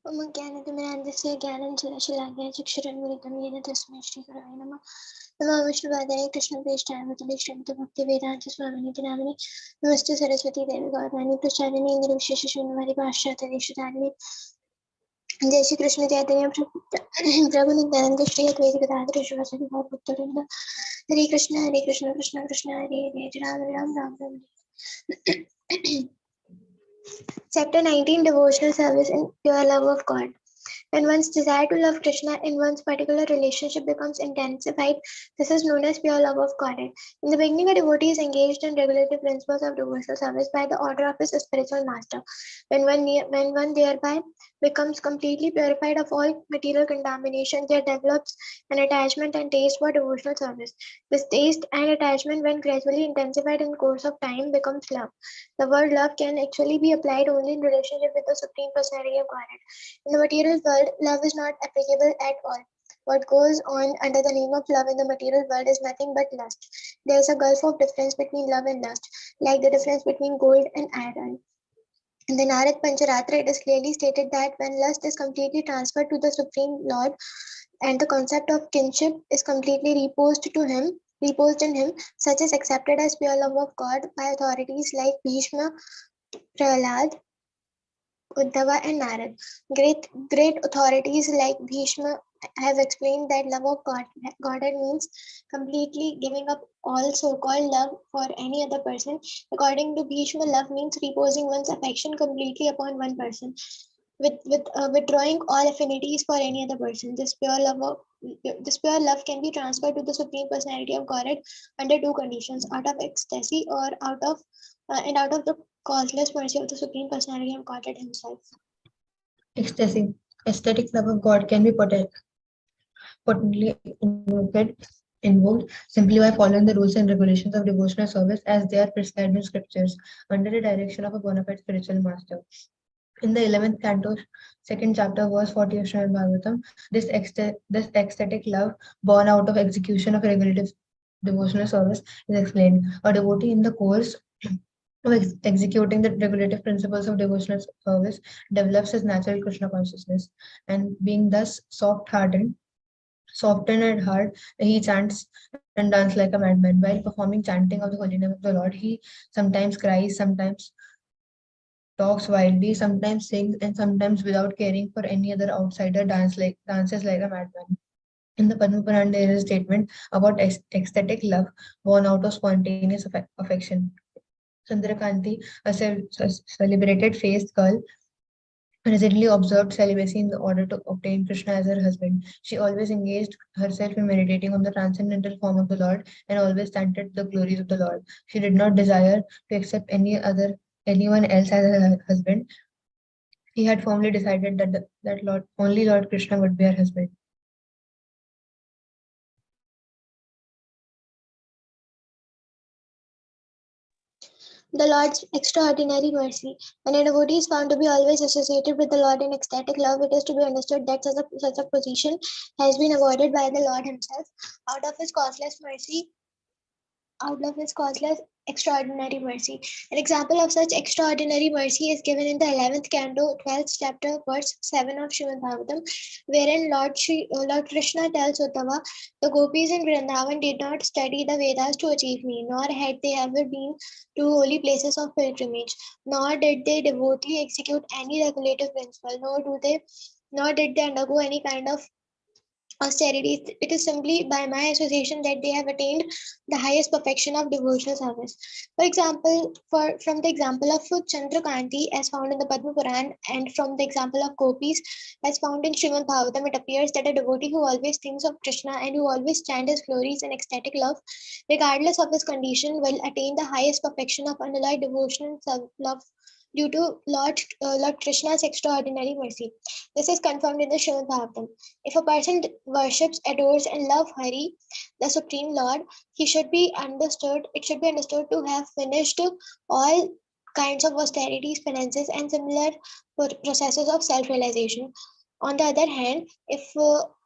ज्ञानतिमिरान्धस्य ज्ञानञ्जनशलाकया चक्षुरुन्मिलितं येन तस्मै श्रीगुरवे नमः। नमो विष्णुपादाय कृष्णप्रेष्ठाय भूतले श्रीमद्भक्तिवेदान्तस्वामिनिति नामिने नमस्ते सरस्वती देवी गौरवाणी प्रचारिणे इन्द्रविशेषशून्यवादी पाश्चात्यदेशधारिणे जय श्री कृष्ण चैतन्य प्रभु नित्यानंद श्री अद्वैत गदाधर शिवासादि गौरभक्तवृंद। हरे कृष्ण कृष्ण कृष्ण हरे हरे राम राम राम राम हरे। Chapter 19, Devotional Service and Pure Love of God. When one's desire to love Krishna in one's particular relationship becomes intensified, this is known as pure love of Godhead. In the beginning, a devotee is engaged in regulative principles of devotional service by the order of his spiritual master. When one thereby becomes completely purified of all material contamination, there develops an attachment and taste for devotional service. This taste and attachment, when gradually intensified in the course of time, becomes love. The word love can actually be applied only in relationship with the Supreme Personality of Godhead. In the material world, love is not applicable at all. What goes on under the name of love in the material world is nothing but lust. There is a gulf of difference between love and lust, like the difference between gold and iron. In the Narad Pancharatra, it is clearly stated that when lust is completely transferred to the Supreme Lord and the concept of kinship is completely reposed in him, such is accepted as pure love of God by authorities like Bhishma, Prahlad, Uddhava and Narad. Great authorities like Bhishma have explained that love of Godhead means completely giving up all so-called love for any other person. According to Bhishma, love means reposing one's affection completely upon one person, with withdrawing all affinities for any other person. This pure love can be transferred to the Supreme Personality of Godhead under two conditions: out of ecstasy or out of the causeless mercy of the Supreme Personality of Godhead Himself. Ecstasy. Aesthetic love of God can be potently invoked simply by following the rules and regulations of devotional service as they are prescribed in scriptures under the direction of a bona fide spiritual master. In the 11th canto, second chapter, verse 40 of Srimad Bhagavatam, this ecstatic love born out of execution of regulative devotional service is explained. A devotee in the course of executing the regulative principles of devotional service develops his natural Krishna consciousness, and being thus softened at heart, he chants and dances like a madman. While performing chanting of the holy name of the Lord, he sometimes cries, sometimes talks wildly, sometimes sings, and sometimes without caring for any other outsider dances like a madman. In the Padma Puran, there is a statement about ecstatic love born out of spontaneous affection. Chandраkanti, a celebrated faced girl, recently observed celibacy in order to obtain Krishna as her husband. She always engaged herself in meditating on the transcendental form of the Lord and always chanted the glories of the Lord. She did not desire to accept anyone else as her husband. She had firmly decided that only Lord Krishna would be her husband. The Lord's extraordinary mercy. When a devotee is found to be always associated with the Lord in ecstatic love, it is to be understood that such a position has been avoided by the Lord Himself out of His causeless mercy, out of His causeless extraordinary mercy. An example of such extraordinary mercy is given in the 11th canto, 12th chapter, verse 7 of Srimad Bhagavatam, wherein Lord Krishna tells Uddhava, the gopis in Vrindavan did not study the Vedas to achieve me, nor had they ever been to holy places of pilgrimage, nor did they devotedly execute any regulative principle, nor did they undergo any kind of austerities. It is simply by my association that they have attained the highest perfection of devotional service. For example, from the example of Chandrakanti as found in the Padma Puran and from the example of Gopis as found in Srimad Bhagavatam, it appears that a devotee who always thinks of Krishna and who always chants his glories and ecstatic love, regardless of his condition, will attain the highest perfection of unalloyed devotional love due to Lord Krishna's extraordinary mercy. This is confirmed in the Srimad Bhagavatam. If a person worships, adores, and loves Hari, the Supreme Lord, it should be understood to have finished all kinds of austerities, penances, and similar processes of self realization. On the other hand, if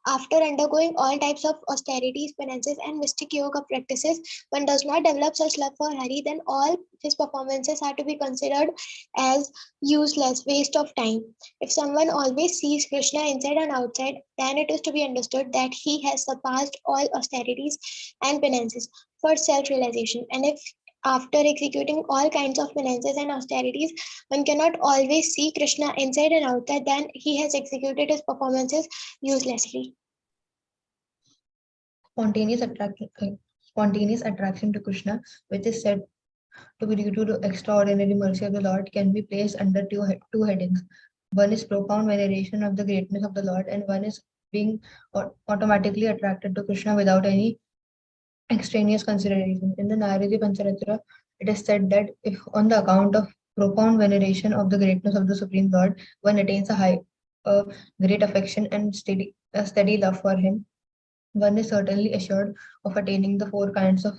after undergoing all types of austerities, penances, and mystic yoga practices, one does not develop such love for Hari, then all his performances are to be considered as useless, waste of time. If someone always sees Krishna inside and outside, then it is to be understood that he has surpassed all austerities and penances for self realization. And if after executing all kinds of penances and austerities, one cannot always see Krishna inside and outside, then he has executed his performances uselessly. Spontaneous attraction, spontaneous attraction to Krishna, which is said to be due to the extraordinary mercy of the Lord, can be placed under two headings. One is profound veneration of the greatness of the Lord, and one is being automatically attracted to Krishna without any extraneous consideration. In the Naradi Pancharatra, it is said that if on the account of profound veneration of the greatness of the Supreme Lord, one attains a great affection and a steady love for him, one is certainly assured of attaining the four kinds of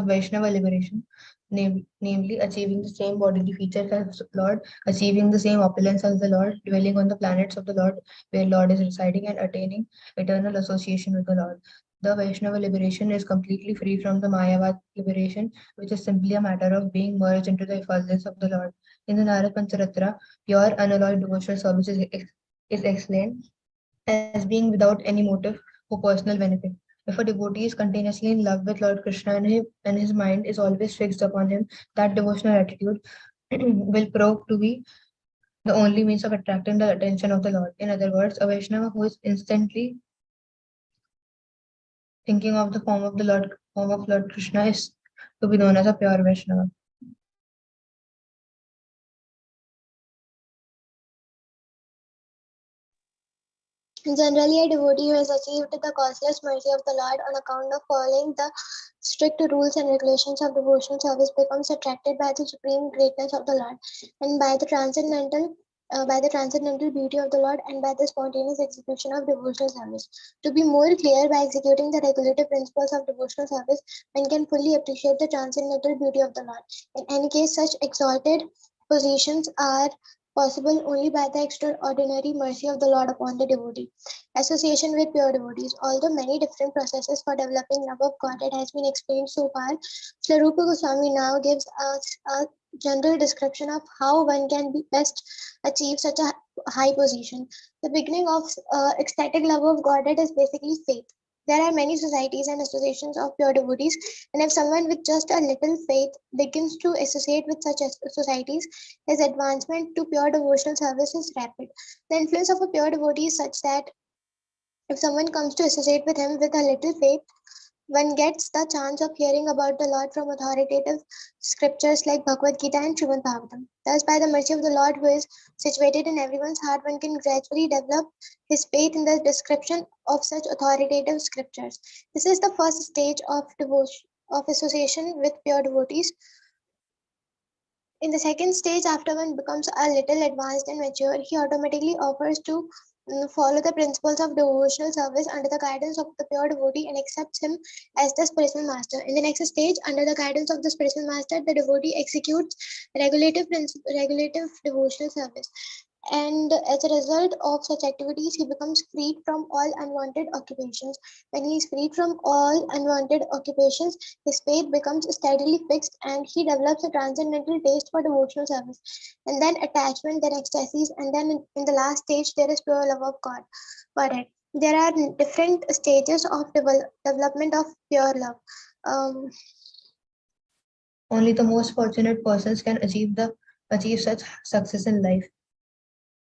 Vaishnava liberation, namely achieving the same bodily features as the Lord, achieving the same opulence as the Lord, dwelling on the planets of the Lord where Lord is residing, and attaining eternal association with the Lord. The Vaishnava liberation is completely free from the Mayavad liberation, which is simply a matter of being merged into the effulgence of the Lord. In the Narad Pancharatra, pure unalloyed devotional service is explained as being without any motive for personal benefit. If a devotee is continuously in love with Lord Krishna and his mind is always fixed upon him, that devotional attitude will prove to be the only means of attracting the attention of the Lord. In other words, a Vaishnava who is instantly thinking of the form of Lord Krishna is to be known as a pure Vaishnava. Generally, a devotee who has achieved the causeless mercy of the Lord on account of following the strict rules and regulations of devotional service becomes attracted by the supreme greatness of the Lord and by the transcendental beauty of the Lord and by the spontaneous execution of devotional service. To be more clear, by executing the regulative principles of devotional service, one can fully appreciate the transcendental beauty of the Lord. In any case, such exalted positions are possible only by the extraordinary mercy of the Lord upon the devotee. Association with pure devotees. Although many different processes for developing love of Godhead has been explained so far, Swarupa Goswami now gives us a general description of how one can be best achieve such a high position. The beginning of ecstatic love of Godhead is basically faith. There are many societies and associations of pure devotees, and if someone with just a little faith begins to associate with such societies, his advancement to pure devotional service is rapid. The influence of a pure devotee is such that if someone comes to associate with him with a little faith, one gets the chance of hearing about the Lord from authoritative scriptures like Bhagavad Gita and Srimad Bhagavatam. Thus, by the mercy of the Lord who is situated in everyone's heart, one can gradually develop his faith in the description of such authoritative scriptures. This is the first stage of devotion of association with pure devotees. In the second stage, after one becomes a little advanced and mature, he automatically offers to follow the principles of devotional service under the guidance of the pure devotee and accepts him as the spiritual master. In the next stage, under the guidance of the spiritual master, the devotee executes regulative devotional service. And as a result of such activities, he becomes freed from all unwanted occupations. When he is freed from all unwanted occupations, his faith becomes steadily fixed and he develops a transcendental taste for devotional service. And then attachment, then ecstasies, and then in the last stage, there is pure love of God. Godhead. There are different stages of development of pure love. Um, Only the most fortunate persons can achieve such success in life.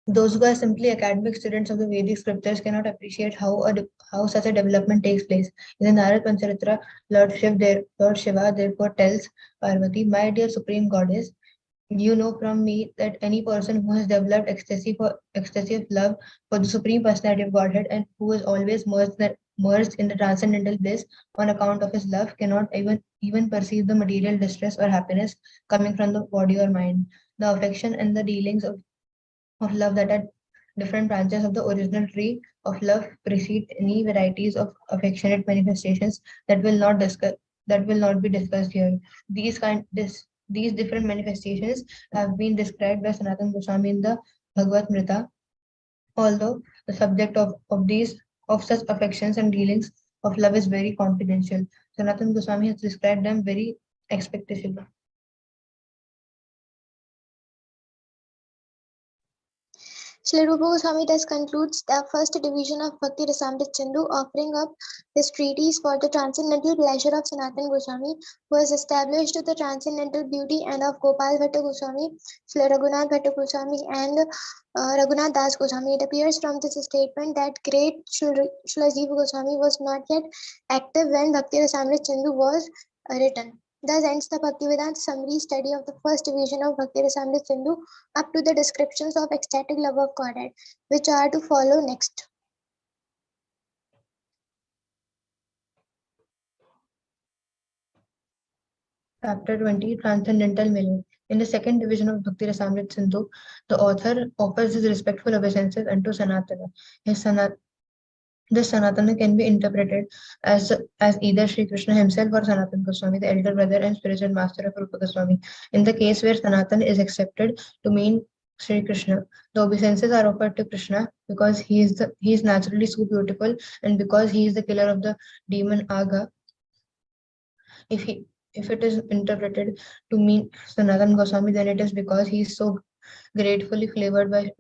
Those who are simply academic students of the Vedic scriptures cannot appreciate how such a development takes place. In the Narad Pancharatra, Lord Shiva therefore tells Parvati, "My dear Supreme Goddess, you know from me that any person who has developed excessive love for the Supreme Personality of Godhead and who is always merged in the transcendental bliss on account of his love cannot even perceive the material distress or happiness coming from the body or mind. The affection and the dealings of love that are different branches of the original tree of love precede any varieties of affectionate manifestations that will not be discussed here. These different manifestations have been described by Sanatana Goswami in the Bhagavad Mrita Although the subject of such affections and dealings of love is very confidential. Sanatan Goswami has described them very expectantly. Srila Rupa Goswami thus concludes the first division of Bhakti Rasamrit Sindhu, offering up his treatise for the transcendental pleasure of Sanatan Goswami, who has established the transcendental beauty, and of Gopal Bhatta Goswami, Srila Raghunath Bhatta Goswami, and Raghunath Das Goswami. It appears from this statement that great Srila Jiva Goswami was not yet active when Bhakti Rasamrit Sindhu was written. Thus ends the Bhaktivedanta summary study of the first division of Bhakti Rasamrit Sindhu up to the descriptions of ecstatic love of Godhead, which are to follow next. Chapter 20, Transcendental Melody. In the second division of Bhakti Rasamrit Sindhu, the author offers his respectful obeisances unto Sanatana. This Sanatana can be interpreted as either Sri Krishna himself or Sanatana Goswami, the elder brother and spiritual master of Rupa Goswami. In the case where Sanatana is accepted to mean Sri Krishna, the obeisances are offered to Krishna because he is naturally so beautiful, and because he is the killer of the demon Agha. If he if it is interpreted to mean Sanatan Goswami, then it is because he is so gratefully favored by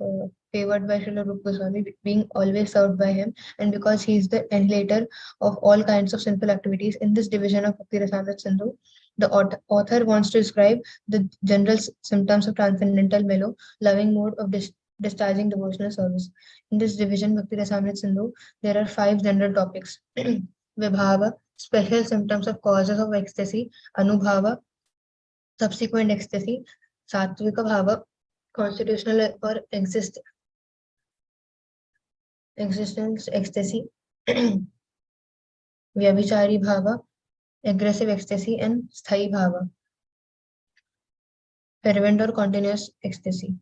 Srila Rupa Goswami, being always served by him, and because he is the annihilator of all kinds of sinful activities. In this division of Bhakti Rasamrit Sindhu, the author wants to describe the general symptoms of transcendental mellow, loving mode of discharging devotional service. In this division, Bhakti Rasamrit Sindhu, there are 5 general topics. Vibhava, special symptoms of causes of ecstasy, Anubhava, subsequent ecstasy, Satvika Bhava, constitutional or existence ecstasy, Vyabhichari Bhava, aggressive ecstasy, and Sthai Bhava, fervent or continuous ecstasy.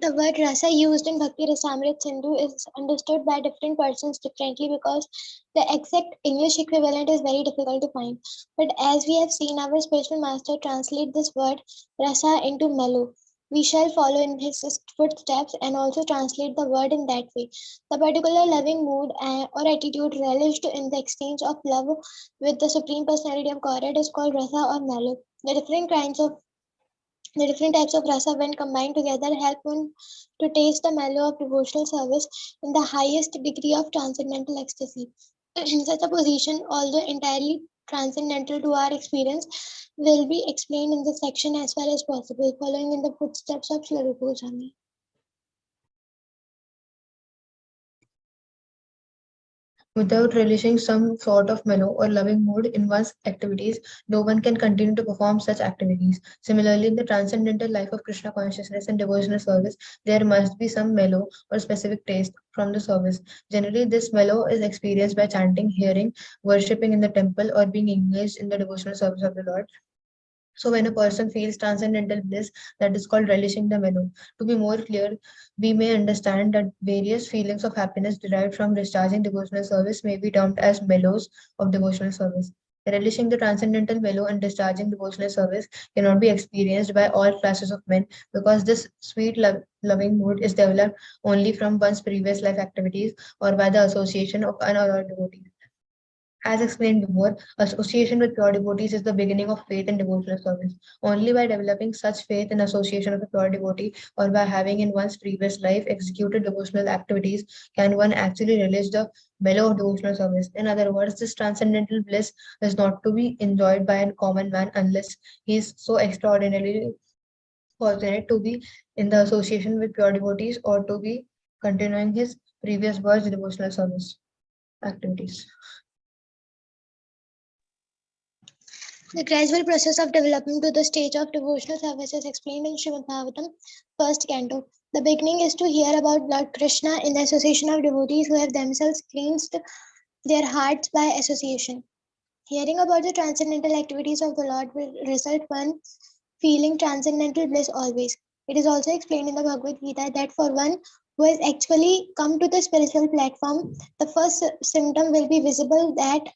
The word rasa used in Bhakti Rasamrit Sindhu is understood by different persons differently because the exact English equivalent is very difficult to find. But as we have seen our spiritual master translate this word rasa into mellow, we shall follow in his footsteps and also translate the word in that way. The particular loving mood or attitude relished in the exchange of love with the Supreme Personality of Godhead is called rasa or mellow. The different types of rasa, when combined together, help one to taste the mellow of devotional service in the highest degree of transcendental ecstasy. Such a position, although entirely transcendental to our experience, will be explained in this section as far as possible, following in the footsteps of Srila Rupa Goswami. Without relishing some sort of mellow or loving mood in one's activities, no one can continue to perform such activities. Similarly, in the transcendental life of Krishna consciousness and devotional service, there must be some mellow or specific taste from the service. Generally, this mellow is experienced by chanting, hearing, worshipping in the temple, or being engaged in the devotional service of the Lord. So when a person feels transcendental bliss, that is called relishing the mellow. To be more clear, we may understand that various feelings of happiness derived from discharging devotional service may be termed as mellows of devotional service. Relishing the transcendental mellow and discharging devotional service cannot be experienced by all classes of men because this sweet loving mood is developed only from one's previous life activities or by the association of another devotee. As explained before, association with pure devotees is the beginning of faith and devotional service. Only by developing such faith and association with a pure devotee or by having in one's previous life executed devotional activities can one actually relish the mellow of devotional service. In other words, this transcendental bliss is not to be enjoyed by a common man unless he is so extraordinarily fortunate to be in the association with pure devotees or to be continuing his previous birth devotional service activities. The gradual process of development to the stage of devotional service is explained in Srimad Bhagavatam, first canto. The beginning is to hear about Lord Krishna in the association of devotees who have themselves cleansed their hearts by association. Hearing about the transcendental activities of the Lord will result one feeling transcendental bliss always. It is also explained in the Bhagavad Gita that for one who has actually come to the spiritual platform, the first symptom will be visible that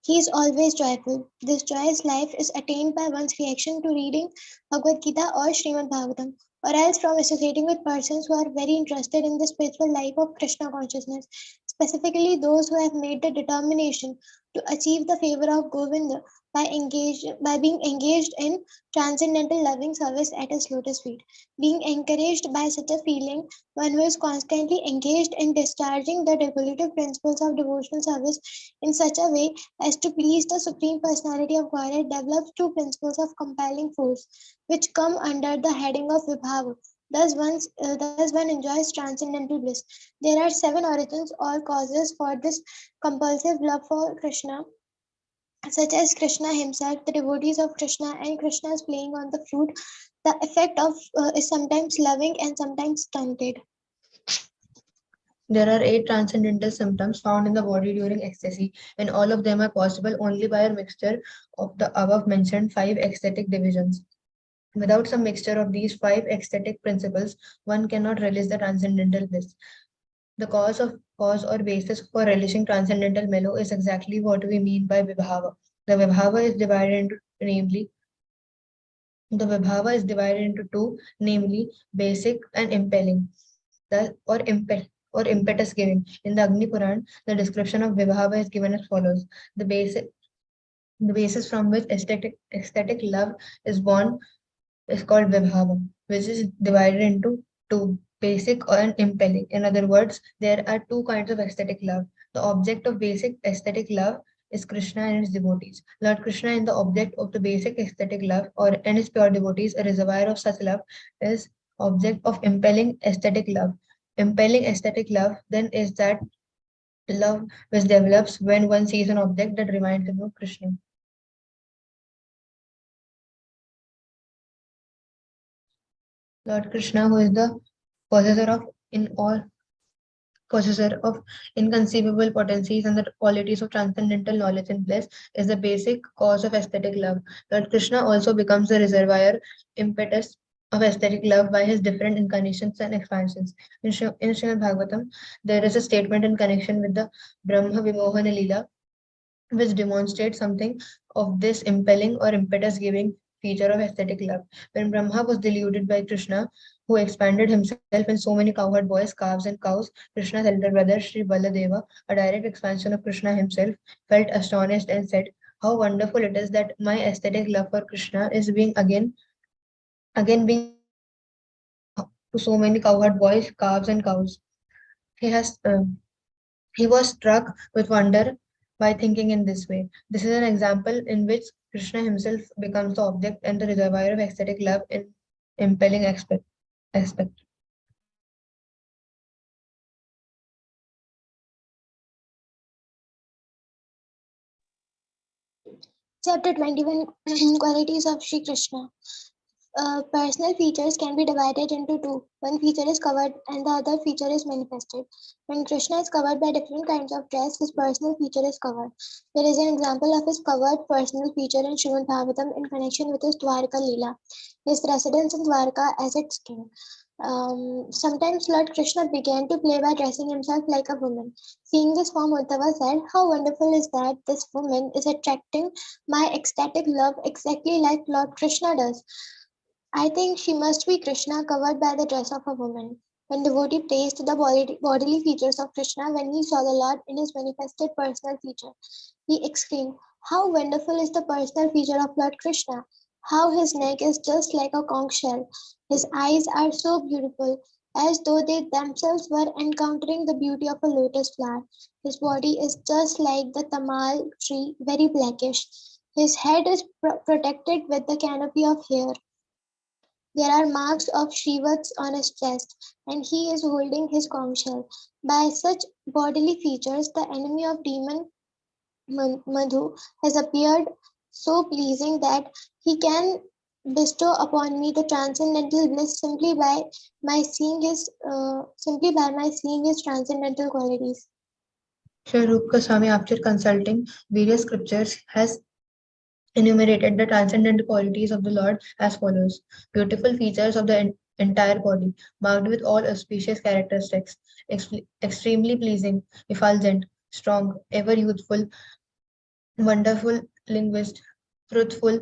he is always joyful. This joyous life is attained by one's reaction to reading Bhagavad Gita or Srimad Bhagavatam. or else from associating with persons who are very interested in the spiritual life of Krishna consciousness, specifically those who have made the determination to achieve the favor of Govinda by being engaged in transcendental loving service at his lotus feet. Being encouraged by such a feeling, one who is constantly engaged in discharging the regulative principles of devotional service in such a way as to please the Supreme Personality of Godhead develops two principles of compelling force, which come under the heading of Vibhava. Thus one enjoys transcendental bliss. There are seven origins or causes for this compulsive love for Krishna, such as Krishna himself, the devotees of Krishna, and Krishna's playing on the flute. The effect of is sometimes loving and sometimes stunted. There are 8 transcendental symptoms found in the body during ecstasy, and all of them are possible only by a mixture of the above mentioned 5 ecstatic divisions. Without some mixture of these 5 ecstatic principles, one cannot relish the transcendental bliss. The cause or basis for relishing transcendental mellow is exactly what we mean by vibhava. The vibhava is divided into namely the vibhava is divided into two, namely basic and impelling, or impetus giving. In the Agni Puran, the description of vibhava is given as follows: the basic the basis from which aesthetic love is born is called Vibhava, which is divided into two, basic and impelling. In other words, there are two kinds of aesthetic love. The object of basic aesthetic love is Krishna and his devotees. Lord Krishna and the object of the basic aesthetic love or and his pure devotees, a reservoir of such love, is object of impelling aesthetic love. Impelling aesthetic love then is that love which develops when one sees an object that reminds him of Krishna. Lord Krishna, who is the possessor of in all possessor of inconceivable potencies and the qualities of transcendental knowledge and bliss, is the basic cause of aesthetic love. Lord Krishna also becomes the reservoir impetus of aesthetic love by his different incarnations and expansions. In Srimad Bhagavatam, there is a statement in connection with the Brahma Vimohana Leela which demonstrates something of this impelling or impetus giving feature of aesthetic love. When Brahma was deluded by Krishna, who expanded himself in so many cowherd boys, calves, and cows, Krishna's elder brother Sri Baladeva, a direct expansion of Krishna himself, felt astonished and said, "How wonderful it is that my aesthetic love for Krishna is being again being to so many cowherd boys, calves, and cows." He has he was struck with wonder by thinking in this way. This is an example in which Krishna himself becomes the object and the reservoir of ecstatic love in impelling aspect. Chapter 21 Qualities of Sri Krishna. Personal features can be divided into two. One feature is covered and the other feature is manifested. When Krishna is covered by different kinds of dress, his personal feature is covered. There is an example of his covered personal feature in Srimad Bhagavatam in connection with his Dwarka Leela, his residence in Dwarka as its king. Sometimes Lord Krishna began to play by dressing himself like a woman. Seeing this form, Uddhava said, "How wonderful is that this woman is attracting my ecstatic love exactly like Lord Krishna does. I think she must be Krishna covered by the dress of a woman." When devotee praised the bodily features of Krishna when he saw the Lord in his manifested personal feature, he exclaimed, "How wonderful is the personal feature of Lord Krishna! How his neck is just like a conch shell. His eyes are so beautiful, as though they themselves were encountering the beauty of a lotus flower. His body is just like the tamal tree, very blackish. His head is protected with the canopy of hair. There are marks of Shrivats on his chest, and he is holding his conch shell. By such bodily features, the enemy of demon Madhu has appeared so pleasing that he can bestow upon me the transcendental bliss simply by my seeing his transcendental qualities." Sri Rup Goswami, after consulting various scriptures, has enumerated the transcendental qualities of the Lord as follows: beautiful features of the entire body, marked with all auspicious characteristics, extremely pleasing, effulgent, strong, ever youthful, wonderful linguist, truthful,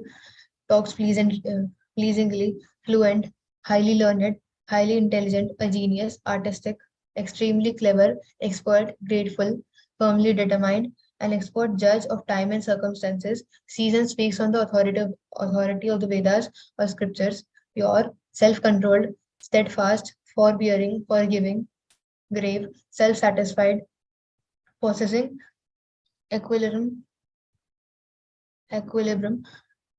talks pleasingly, fluent, highly learned, highly intelligent, a genius, artistic, extremely clever, expert, grateful, firmly determined, an expert judge of time and circumstances, sees and speaks on the authority of the Vedas or scriptures, pure, self-controlled, steadfast, forbearing, forgiving, grave, self-satisfied, possessing equilibrium,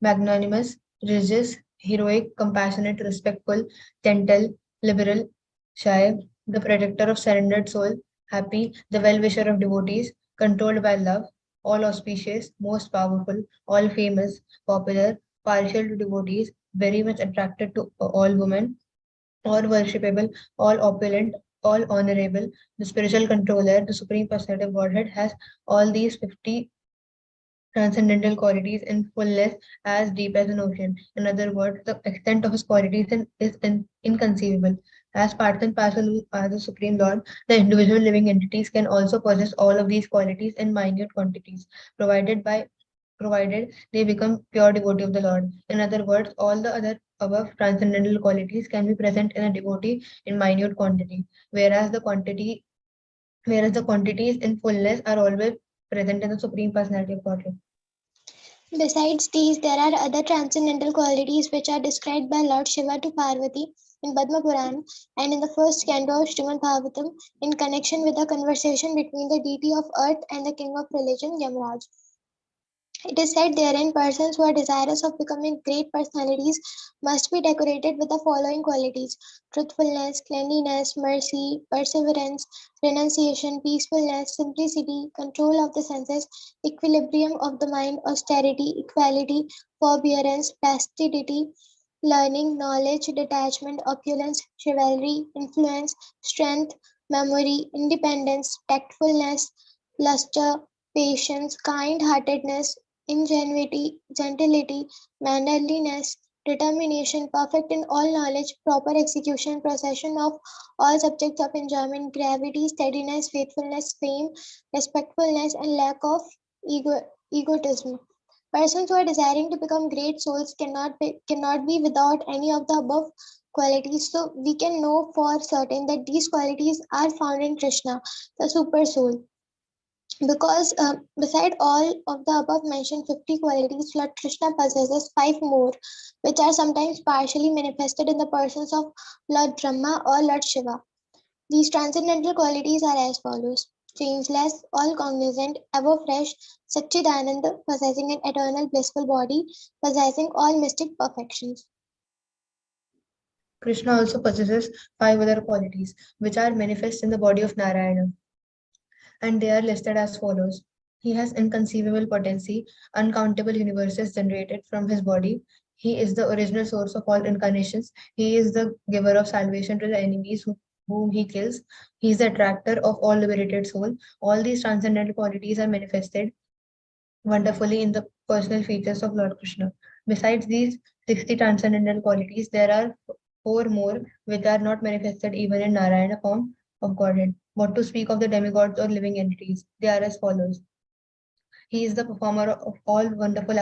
magnanimous, religious, heroic, compassionate, respectful, gentle, liberal, shy, the protector of surrendered soul, happy, the well-wisher of devotees, controlled by love, all auspicious, most powerful, all famous, popular, partial to devotees, very much attracted to all women, all worshipable, all opulent, all honorable, the spiritual controller, the supreme personality of Godhead has all these 50 transcendental qualities in fullness as deep as an ocean. In other words, the extent of his qualities is inconceivable. As part and parcel as the Supreme Lord, the individual living entities can also possess all of these qualities in minute quantities, provided they become pure devotee of the Lord. In other words, all the other above transcendental qualities can be present in a devotee in minute quantity, whereas the quantities in fullness are always present in the Supreme Personality of Godhead. Besides these, there are other transcendental qualities which are described by Lord Shiva to Parvati in Padma Puran and in the first canto of Srimad Bhagavatam in connection with the conversation between the deity of earth and the king of religion, Yamraj. It is said therein persons who are desirous of becoming great personalities must be decorated with the following qualities: truthfulness, cleanliness, mercy, perseverance, renunciation, peacefulness, simplicity, control of the senses, equilibrium of the mind, austerity, equality, forbearance, placidity, learning, knowledge, detachment, opulence, chivalry, influence, strength, memory, independence, tactfulness, luster, patience, kind heartedness, ingenuity, gentility, mannerliness, determination, perfect in all knowledge, proper execution, possession of all subjects of enjoyment, gravity, steadiness, faithfulness, fame, respectfulness, and lack of egotism. Persons who are desiring to become great souls cannot be without any of the above qualities. So we can know for certain that these qualities are found in Krishna, the super soul. Because beside all of the above mentioned 50 qualities, Lord Krishna possesses five more, which are sometimes partially manifested in the persons of Lord Brahma or Lord Shiva. These transcendental qualities are as follows: changeless, all cognizant, ever fresh, Satchidananda, possessing an eternal blissful body, possessing all mystic perfections. Krishna also possesses five other qualities, which are manifest in the body of Narayana, and they are listed as follows. He has inconceivable potency, uncountable universes generated from his body. He is the original source of all incarnations. He is the giver of salvation to the enemies whom he kills. He is the attractor of all liberated soul. All these transcendental qualities are manifested wonderfully in the personal features of Lord Krishna. Besides these 60 transcendental qualities, there are four more which are not manifested even in Narayana form of Godhead. What to speak of the demigods or living entities? They are as follows. He is the performer of all wonderful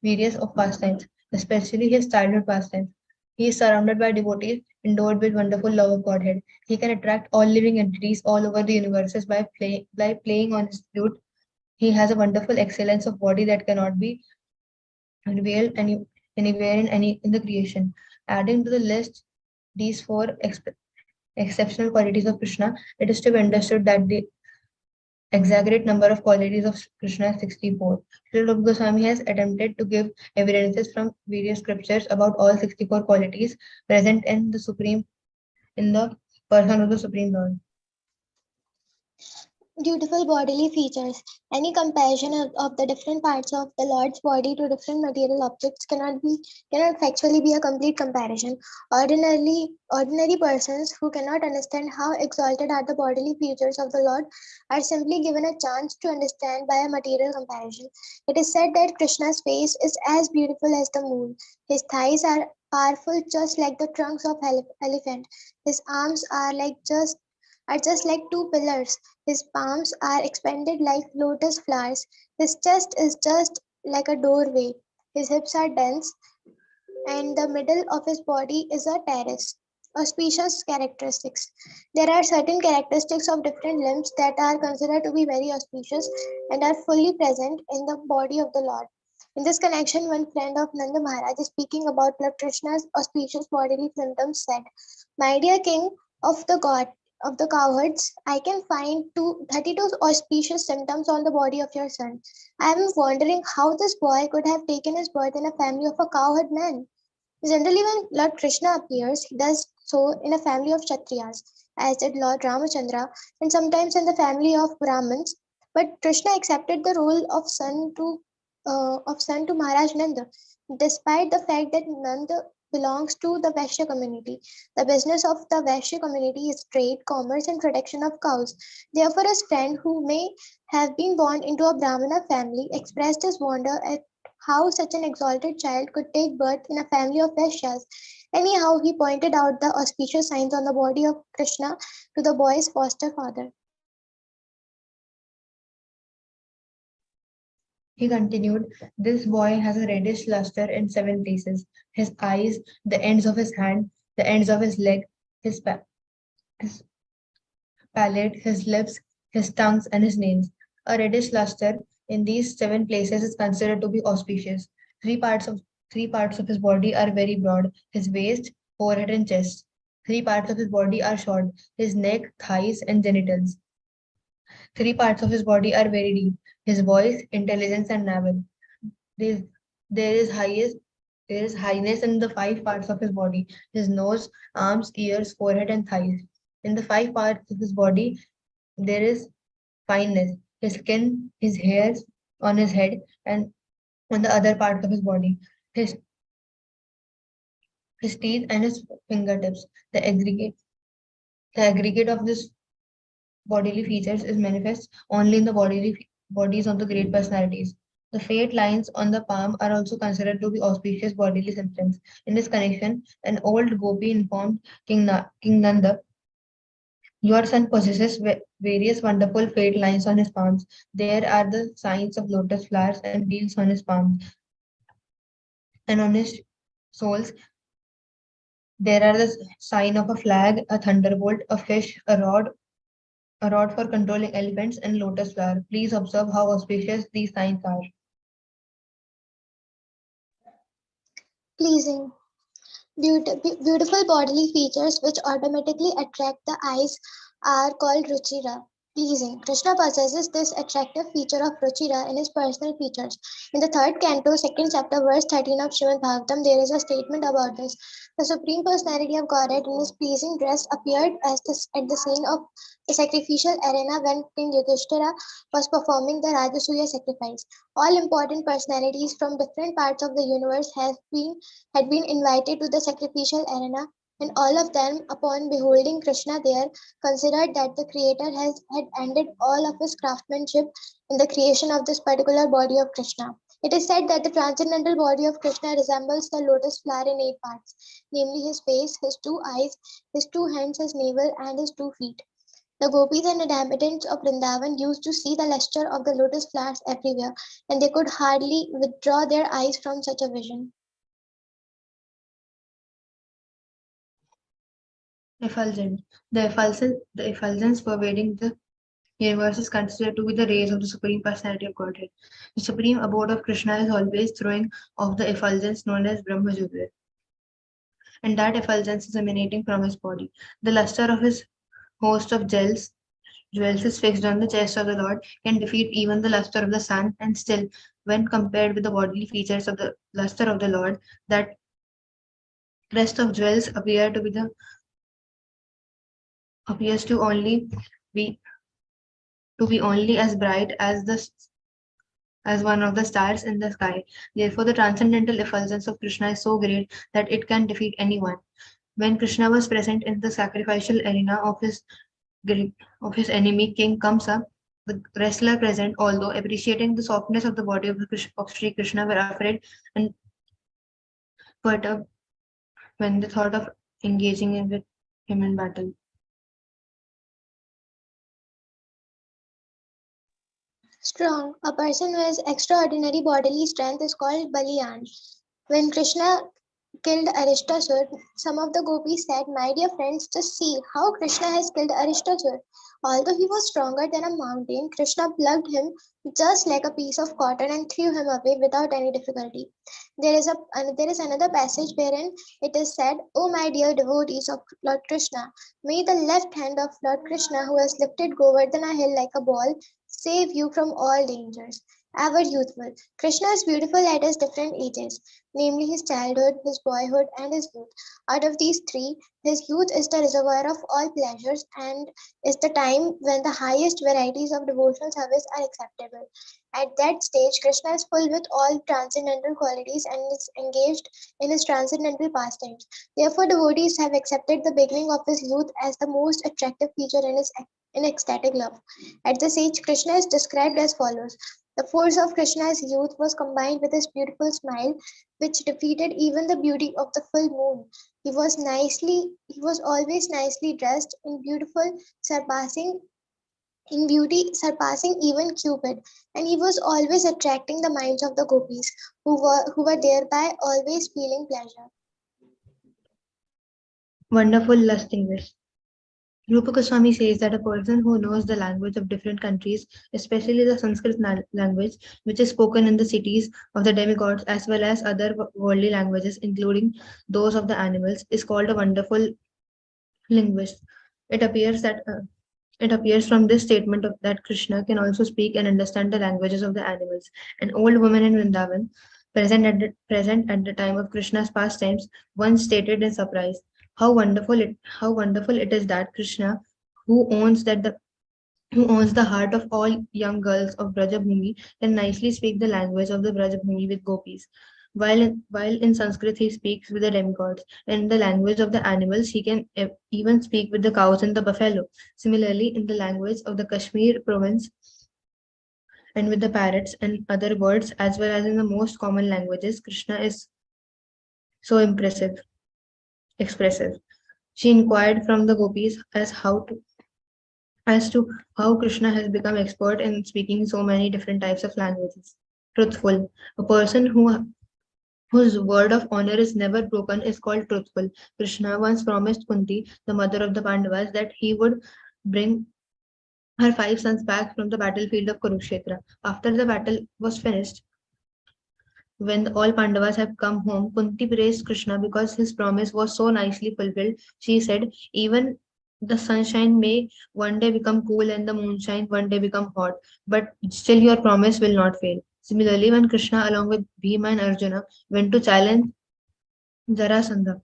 various of pastimes, especially his childhood pastimes. He is surrounded by devotees endowed with wonderful love of Godhead. He can attract all living entities all over the universes by playing on his flute. He has a wonderful excellence of body that cannot be revealed anywhere in the creation. Adding to the list these four exceptional qualities of Krishna, it is to be understood that the exaggerate number of qualities of Krishna is 64. Srila Rupa Goswami has attempted to give evidences from various scriptures about all 64 qualities present in the person of the Supreme Lord. Beautiful bodily features. Any comparison of the different parts of the Lord's body to different material objects cannot factually be a complete comparison. Ordinary persons who cannot understand how exalted are the bodily features of the Lord are simply given a chance to understand by a material comparison. It is said that Krishna's face is as beautiful as the moon. His thighs are powerful just like the trunks of elephant. His arms are just like two pillars. His palms are expanded like lotus flowers. His chest is just like a doorway. His hips are dense and the middle of his body is a terrace. Auspicious characteristics. There are certain characteristics of different limbs that are considered to be very auspicious and are fully present in the body of the Lord. In this connection, one friend of Nanda Maharaj, speaking about Lord Krishna's auspicious bodily symptoms, said, "My dear king of the god of the cowherds, I can find 32 auspicious symptoms on the body of your son. I am wondering how this boy could have taken his birth in a family of a cowherd man. Generally, when Lord Krishna appears, he does so in a family of Kshatriyas, as did Lord Ramachandra, and sometimes in the family of Brahmins. But Krishna accepted the role of son to Maharaj Nanda, despite the fact that Nanda belongs to the Vaishya community. The business of the Vaishya community is trade, commerce, and protection of cows. Therefore, his friend, who may have been born into a Brahmana family, expressed his wonder at how such an exalted child could take birth in a family of Vaishyas. Anyhow, he pointed out the auspicious signs on the body of Krishna to the boy's foster father. He continued, "This boy has a reddish luster in 7 places: his eyes, the ends of his hand, the ends of his leg, his, his palate, his lips, his tongues, and his nails. A reddish luster in these 7 places is considered to be auspicious. Three parts of three parts of his body are very broad: his waist, forehead, and chest. 3 parts of his body are short: his neck, thighs, and genitals. 3 parts of his body are very deep: his voice, intelligence, and navel. There, there is highest there is highness in the 5 parts of his body: his nose, arms, ears, forehead, and thighs. In the 5 parts of his body, there is fineness: his skin, his hairs on his head, and on the other parts of his body, his, his teeth and his fingertips. The aggregate of this bodily features is manifest only in the bodies of the great personalities. The faint lines on the palm are also considered to be auspicious bodily symptoms. In this connection, an old gopi informed King Nanda, "Your son possesses various wonderful faint lines on his palms. There are the signs of lotus flowers and beels on his palms, and on his soles there are the sign of a flag, a thunderbolt, a fish, a rod for controlling elephants, and lotus flower. Please observe how auspicious these signs are." Pleasing. Beautiful bodily features which automatically attract the eyes are called ruchira. Pleasing. Krishna possesses this attractive feature of ruchira in his personal features. In the third canto, second chapter, verse 13 of Srimad Bhagavatam, there is a statement about this. The Supreme Personality of Godhead in his pleasing dress appeared at the scene of the sacrificial arena when King Yudhishthira was performing the Rajasuya sacrifice. All important personalities from different parts of the universe had been invited to the sacrificial arena, and all of them, upon beholding Krishna there, considered that the Creator had ended all of his craftsmanship in the creation of this particular body of Krishna. It is said that the transcendental body of Krishna resembles the lotus flower in 8 parts, namely his face, his 2 eyes, his 2 hands, his navel, and his 2 feet. The gopis and inhabitants of Vrindavan used to see the luster of the lotus flowers everywhere, and they could hardly withdraw their eyes from such a vision. Effulgent. The effulgence pervading the universe is considered to be the rays of the Supreme Personality of Godhead. The supreme abode of Krishna is always throwing off the effulgence known as Brahmajyotir, and that effulgence is emanating from his body. The luster of his host of jewels is fixed on the chest of the Lord, can defeat even the luster of the sun, and still, when compared with the bodily features of the luster of the Lord, that rest of jewels appears be to be only as bright as one of the stars in the sky. Therefore, the transcendental effulgence of Krishna is so great that it can defeat anyone. When Krishna was present in the sacrificial arena of his enemy King Kamsa, the wrestler present, although appreciating the softness of the body of Sri Krishna, were afraid and perturbed when they thought of engaging with him in battle. Strong. A person who has extraordinary bodily strength is called Baliyan. When Krishna killed Arishtasur, some of the gopis said, "My dear friends, just see how Krishna has killed Arishtasur. Although he was stronger than a mountain, Krishna plucked him just like a piece of cotton and threw him away without any difficulty." There is another passage wherein it is said, "O my dear devotees of Lord Krishna, may the left hand of Lord Krishna, who has lifted Govardhana hill like a ball, save you from all dangers." Ever youthful, Krishna is beautiful at his different ages, namely his childhood, his boyhood, and his youth. Out of these three, his youth is the reservoir of all pleasures and is the time when the highest varieties of devotional service are acceptable. At that stage, Krishna is full with all transcendental qualities and is engaged in his transcendental pastimes. Therefore, devotees have accepted the beginning of his youth as the most attractive feature in ecstatic love. At this age, Krishna is described as follows. The force of Krishna's youth was combined with his beautiful smile, which defeated even the beauty of the full moon. He was always nicely dressed in beauty surpassing even Cupid, and he was always attracting the minds of the gopis, who were thereby always feeling pleasure. Wonderful lusting wish. Rupa Goswami says that a person who knows the language of different countries, especially the Sanskrit language, which is spoken in the cities of the demigods as well as other worldly languages, including those of the animals, is called a wonderful linguist. It appears that it appears from this statement that Krishna can also speak and understand the languages of the animals. An old woman in Vrindavan, present at the time of Krishna's pastimes, once stated in surprise, how wonderful it is that Krishna, who owns that the who owns the heart of all young girls of Brajabhumi, can nicely speak the language of the Brajabhumi with gopis. While in Sanskrit he speaks with the demigods, and in the language of the animals he can even speak with the cows and the buffalo. Similarly, in the language of the Kashmir province and with the parrots and other birds, as well as in the most common languages, Krishna is so expressive. She inquired from the gopis as to how Krishna has become expert in speaking so many different types of languages. Truthful. A person whose word of honor is never broken is called truthful. Krishna once promised Kunti, the mother of the Pandavas, that he would bring her 5 sons back from the battlefield of Kurukshetra. After the battle was finished, when all Pandavas had come home, Kunti praised Krishna because his promise was so nicely fulfilled. She said, "Even the sunshine may one day become cool and the moonshine one day become hot, but still your promise will not fail." Similarly, when Krishna, along with Bhima and Arjuna, went to challenge Jarasandha,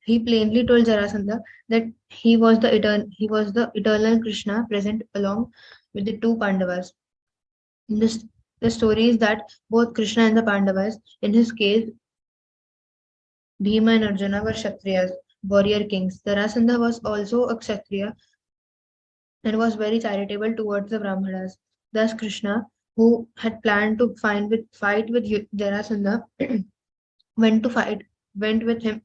he plainly told Jarasandha that he was the eternal Krishna present along with the two Pandavas. This the story is that both Krishna and the Pandavas, in his case, Bhima and Arjuna were Kshatriyas, warrior kings. Jarasandha was also a Kshatriya and was very charitable towards the Brahmanas. Thus, Krishna, who had planned to fight with Jarasandha, went to fight, went with him,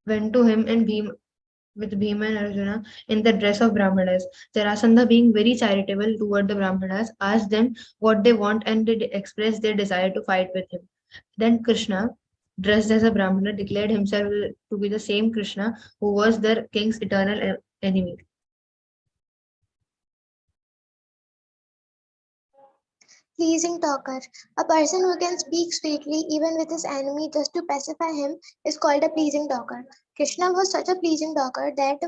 went to him and Bhima and Arjuna in the dress of Brahmanas. Jarasandha, being very charitable toward the Brahmanas, asked them what they want and they expressed their desire to fight with him. Then Krishna, dressed as a Brahmana, declared himself to be the same Krishna who was their king's eternal enemy. Pleasing talker. A person who can speak sweetly even with his enemy just to pacify him is called a pleasing talker. Krishna was such a pleasing talker that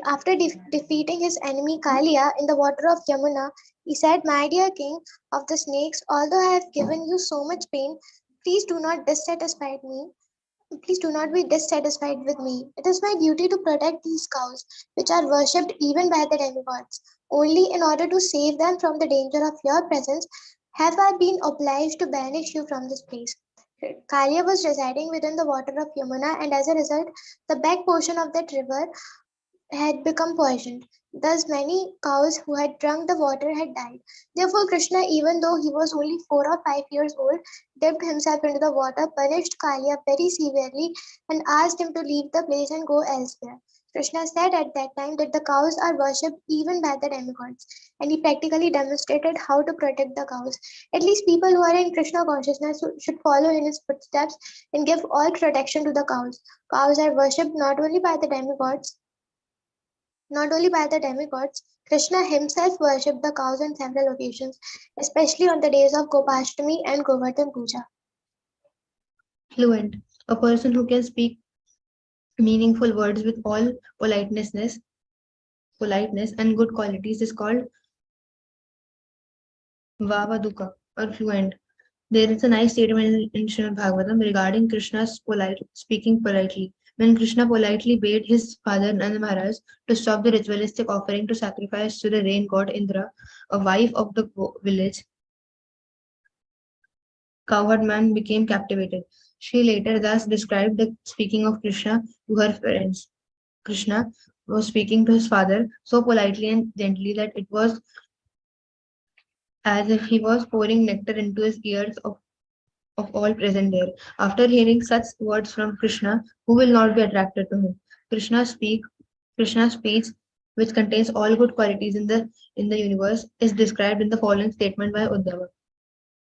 after defeating his enemy Kaliya in the water of Yamuna, he said, "My dear king of the snakes, although I have given you so much pain, please do not dissatisfy me. Please do not be dissatisfied with me. It is my duty to protect these cows, which are worshipped even by the demigods. Only in order to save them from the danger of your presence have I been obliged to banish you from this place." Kalia was residing within the water of Yamuna, and as a result, the back portion of that river had become poisoned. Thus, many cows who had drunk the water had died. Therefore, Krishna, even though he was only 4 or 5 years old, dipped himself into the water, punished Kalia very severely, and asked him to leave the place and go elsewhere. Krishna said at that time that the cows are worshipped even by the demigods, and he practically demonstrated how to protect the cows. At least people who are in Krishna consciousness should follow in his footsteps and give all protection to the cows. Cows are worshipped not only by the demigods. Krishna himself worshipped the cows on several occasions, especially on the days of Gopashtami and Govardhan Puja. Fluent, a person who can speak meaningful words with all politeness and good qualities is called Vavaduka or fluent. There is a nice statement in Srimad Bhagavatam regarding Krishna's speaking politely. When Krishna politely bade his father Nanda Maharaj to stop the ritualistic offering to sacrifice to the rain god Indra, a wife of the village cowherd man became captivated. She later thus described the speaking of Krishna to her friends. Krishna was speaking to his father so politely and gently that it was as if he was pouring nectar into his ears of all present there. After hearing such words from Krishna, who will not be attracted to him? Krishna speak Krishna's speech, which contains all good qualities in the universe, is described in the following statement by Uddhava.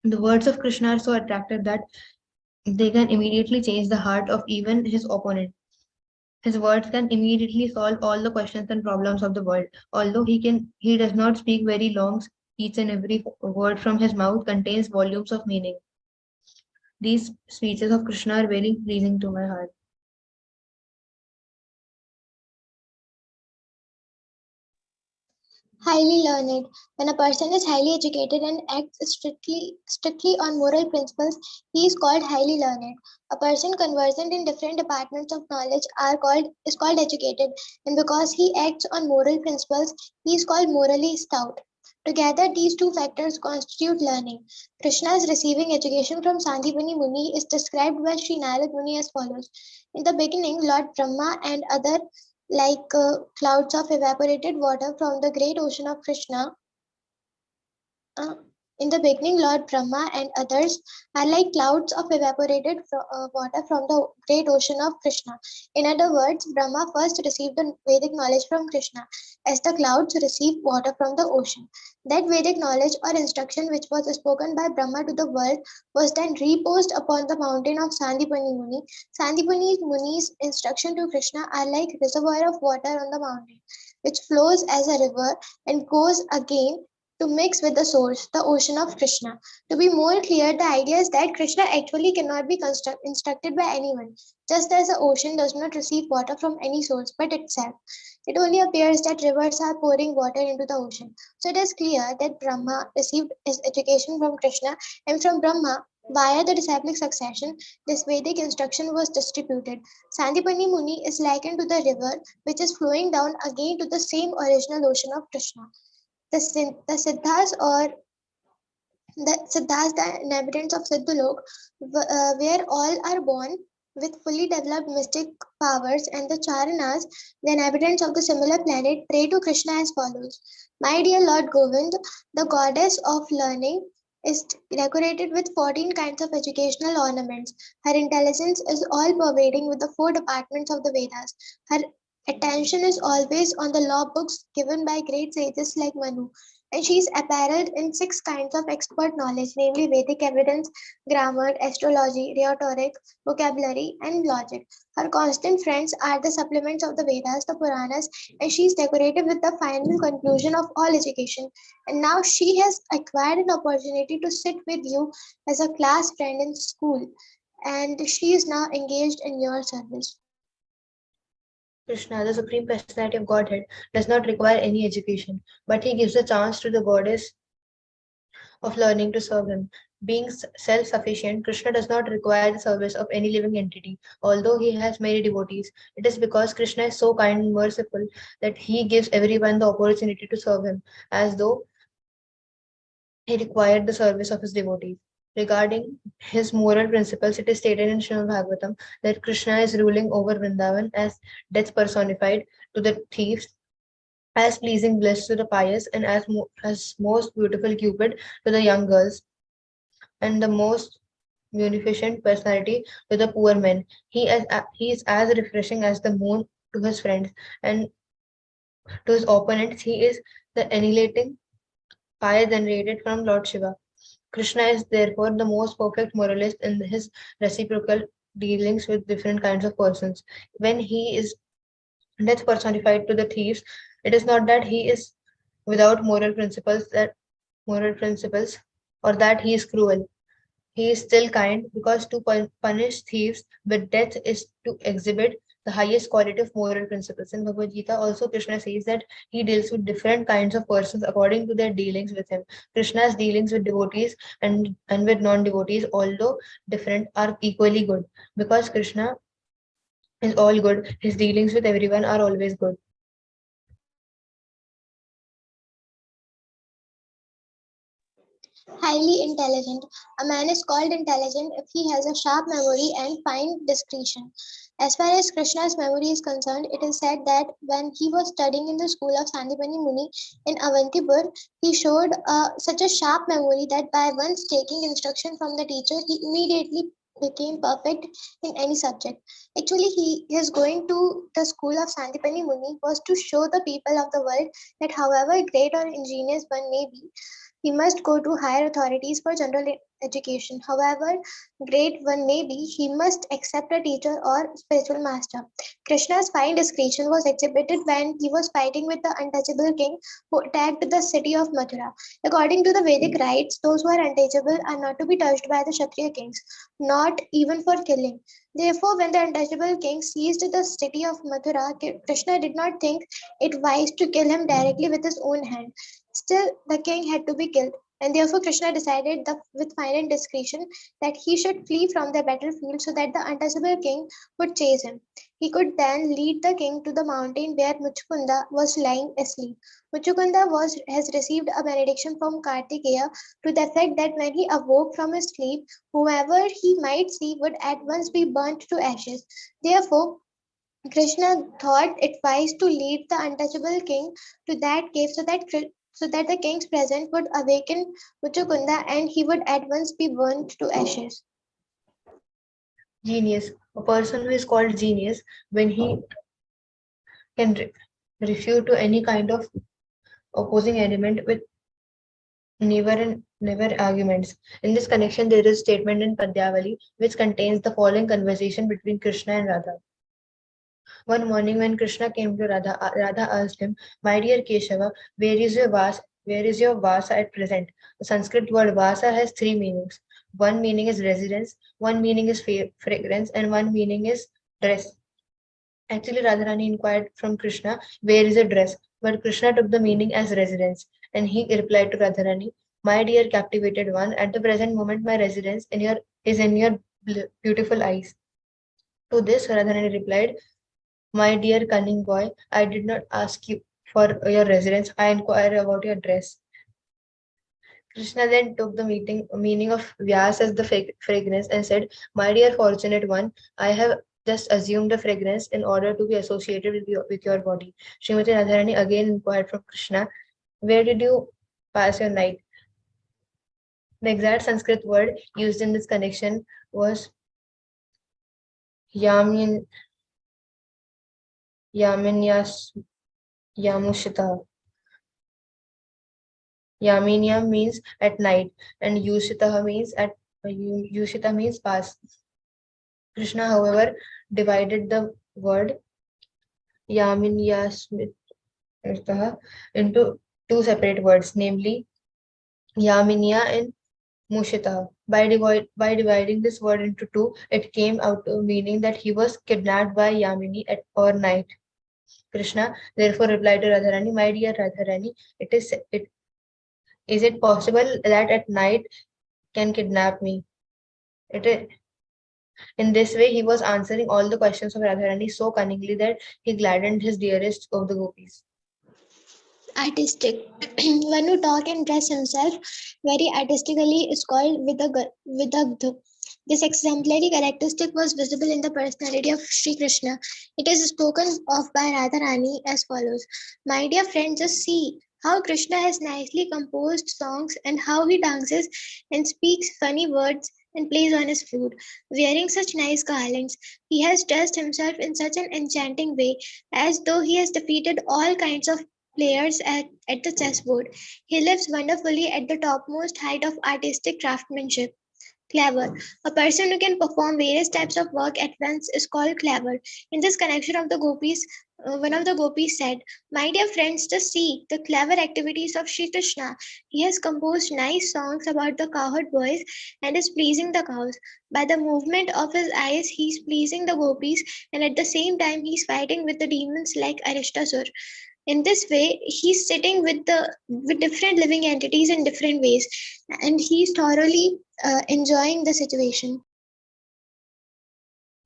The words of Krishna are so attractive that they can immediately change the heart of even his opponent. His words can immediately solve all the questions and problems of the world. Although he does not speak very long, each and every word from his mouth contains volumes of meaning. These speeches of Krishna are very pleasing to my heart. Highly learned. When a person is highly educated and acts strictly on moral principles, he is called highly learned. A person conversant in different departments of knowledge is called educated, and because he acts on moral principles, he is called morally stout. Together, these two factors constitute learning. Krishna's receiving education from Sandipani Muni is described by Sri Narad Muni as follows. In the beginning, Lord Brahma and other clouds of evaporated water from the great ocean of Krishna. Uh, in the beginning, Lord Brahma and others are like clouds of evaporated water from the great ocean of Krishna. In other words, Brahma first received the Vedic knowledge from Krishna, as the clouds receive water from the ocean. That Vedic knowledge or instruction which was spoken by Brahma to the world was then reposed upon the mountain of Sandipani Muni. Sandipani Muni's instruction to Krishna are like reservoir of water on the mountain, which flows as a river and goes again to mix with the source, the ocean of Krishna. To be more clear, the idea is that Krishna actually cannot be instructed by anyone, just as the ocean does not receive water from any source but itself. It only appears that rivers are pouring water into the ocean. So it is clear that Brahma received his education from Krishna, and from Brahma, via the disciplic succession, this Vedic instruction was distributed. Sandipani Muni is likened to the river which is flowing down again to the same original ocean of Krishna. The Siddhas or the Siddhas, the inhabitants of Siddhalok, where all are born with fully developed mystic powers, and the Charanas, the inhabitants of the similar planet, pray to Krishna as follows. My dear Lord Govind, the goddess of learning, is decorated with 14 kinds of educational ornaments. Her intelligence is all pervading with the four departments of the Vedas. Her attention is always on the law books given by great sages like Manu, and she is apparelled in six kinds of expert knowledge, namely Vedic evidence, grammar, astrology, rhetoric, vocabulary, and logic. Her constant friends are the supplements of the Vedas, the Puranas, and she is decorated with the final conclusion of all education. And now she has acquired an opportunity to sit with you as a class friend in school, and she is now engaged in your service. Krishna, the Supreme Personality of Godhead, does not require any education, but he gives a chance to the goddess of learning to serve him. Being self sufficient, Krishna does not require the service of any living entity, although he has many devotees. It is because Krishna is so kind and merciful that he gives everyone the opportunity to serve him, as though he required the service of his devotees. Regarding his moral principles, it is stated in Srimad Bhagavatam that Krishna is ruling over Vrindavan as death personified to the thieves, as pleasing bliss to the pious, and as most beautiful Cupid to the young girls, and the most munificent personality to the poor men. He is as refreshing as the moon to his friends, and to his opponents, he is the annihilating fire generated from Lord Shiva. Krishna is therefore the most perfect moralist in his reciprocal dealings with different kinds of persons. When he is death personified to the thieves, it is not that he is without moral principles or that he is cruel. He is still kind because to punish thieves with death is to exhibit the highest quality of moral principles. In Bhagavad Gita, also Krishna says that he deals with different kinds of persons according to their dealings with him. Krishna's dealings with devotees and with non-devotees, although different, are equally good. Because Krishna is all good, his dealings with everyone are always good. Highly intelligent. A man is called intelligent if he has a sharp memory and fine discretion. As far as Krishna's memory is concerned, it is said that when he was studying in the school of Sandipani Muni in Avantipur, he showed such a sharp memory that by once taking instruction from the teacher, he immediately became perfect in any subject. Actually, his going to the school of Sandipani Muni was to show the people of the world that however great or ingenious one may be, he must go to higher authorities for general education. However great one may be, he must accept a teacher or spiritual master. Krishna's fine discretion was exhibited when he was fighting with the untouchable king who attacked the city of Mathura. According to the Vedic rites, those who are untouchable are not to be touched by the Kshatriya kings, not even for killing. Therefore, when the untouchable king seized the city of Mathura, Krishna did not think it wise to kill him directly with his own hand. Still, the king had to be killed, and therefore Krishna decided with final discretion that he should flee from the battlefield so that the untouchable king would chase him. He could then lead the king to the mountain where Muchukunda was lying asleep. Has received a benediction from Kartikeya to the effect that when he awoke from his sleep, whoever he might see would at once be burnt to ashes. Therefore, Krishna thought it wise to lead the untouchable king to that cave so that the king's presence would awaken Muchukunda and he would at once be burnt to ashes. Genius. A person who is called genius when he can refute to any kind of opposing element with never arguments. In this connection, there is a statement in Padyavali which contains the following conversation between Krishna and Radha. One morning when Krishna came to Radha, Radha asked him, "My dear Keshava, where is your vasa at present?" The Sanskrit word vasa has three meanings. One meaning is residence, one meaning is fragrance, and one meaning is dress. Actually, Radharani inquired from Krishna, "Where is a dress?" But Krishna took the meaning as residence, and he replied to Radharani, "My dear captivated one, at the present moment my residence is in your beautiful eyes." To this, Radharani replied, "My dear cunning boy, I did not ask you for your residence, I inquired about your dress." Krishna then took the meaning of Vyas as the fragrance and said, "My dear fortunate one, I have just assumed a fragrance in order to be associated with your body." Srimati Radharani again inquired from Krishna, "Where did you pass your night?" The exact Sanskrit word used in this connection was yamin, yaminyas, yamushita. Yaminya means at night, and Yushita means Yushita means pass. Krishna, however, divided the word Yaminyasmita into two separate words, namely Yaminya and Mushita. By dividing this word into two, it came out to meaning that he was kidnapped by Yamini at or night. Krishna therefore replied to Radharani, "My dear Radharani, is it possible that at night can kidnap me?" It is, in this way, he was answering all the questions of Radharani so cunningly that he gladdened his dearest of the gopis. Artistic. One who talk and dress himself very artistically is called Vidagdha. This exemplary characteristic was visible in the personality of Sri Krishna. It is spoken of by Radharani as follows: "My dear friend, just see how Krishna has nicely composed songs and how he dances and speaks funny words and plays on his flute. Wearing such nice garlands, he has dressed himself in such an enchanting way, as though he has defeated all kinds of players at the chessboard. He lives wonderfully at the topmost height of artistic craftsmanship. Clever. A person who can perform various types of work at once is called clever. In this connection of the gopis, one of the gopis said, "My dear friends, just see the clever activities of Sri Krishna. He has composed nice songs about the cowherd boys and is pleasing the cows. By the movement of his eyes, he is pleasing the gopis, and at the same time, he is fighting with the demons like Arishtasur. In this way, he's sitting with different living entities in different ways, and he's thoroughly enjoying the situation."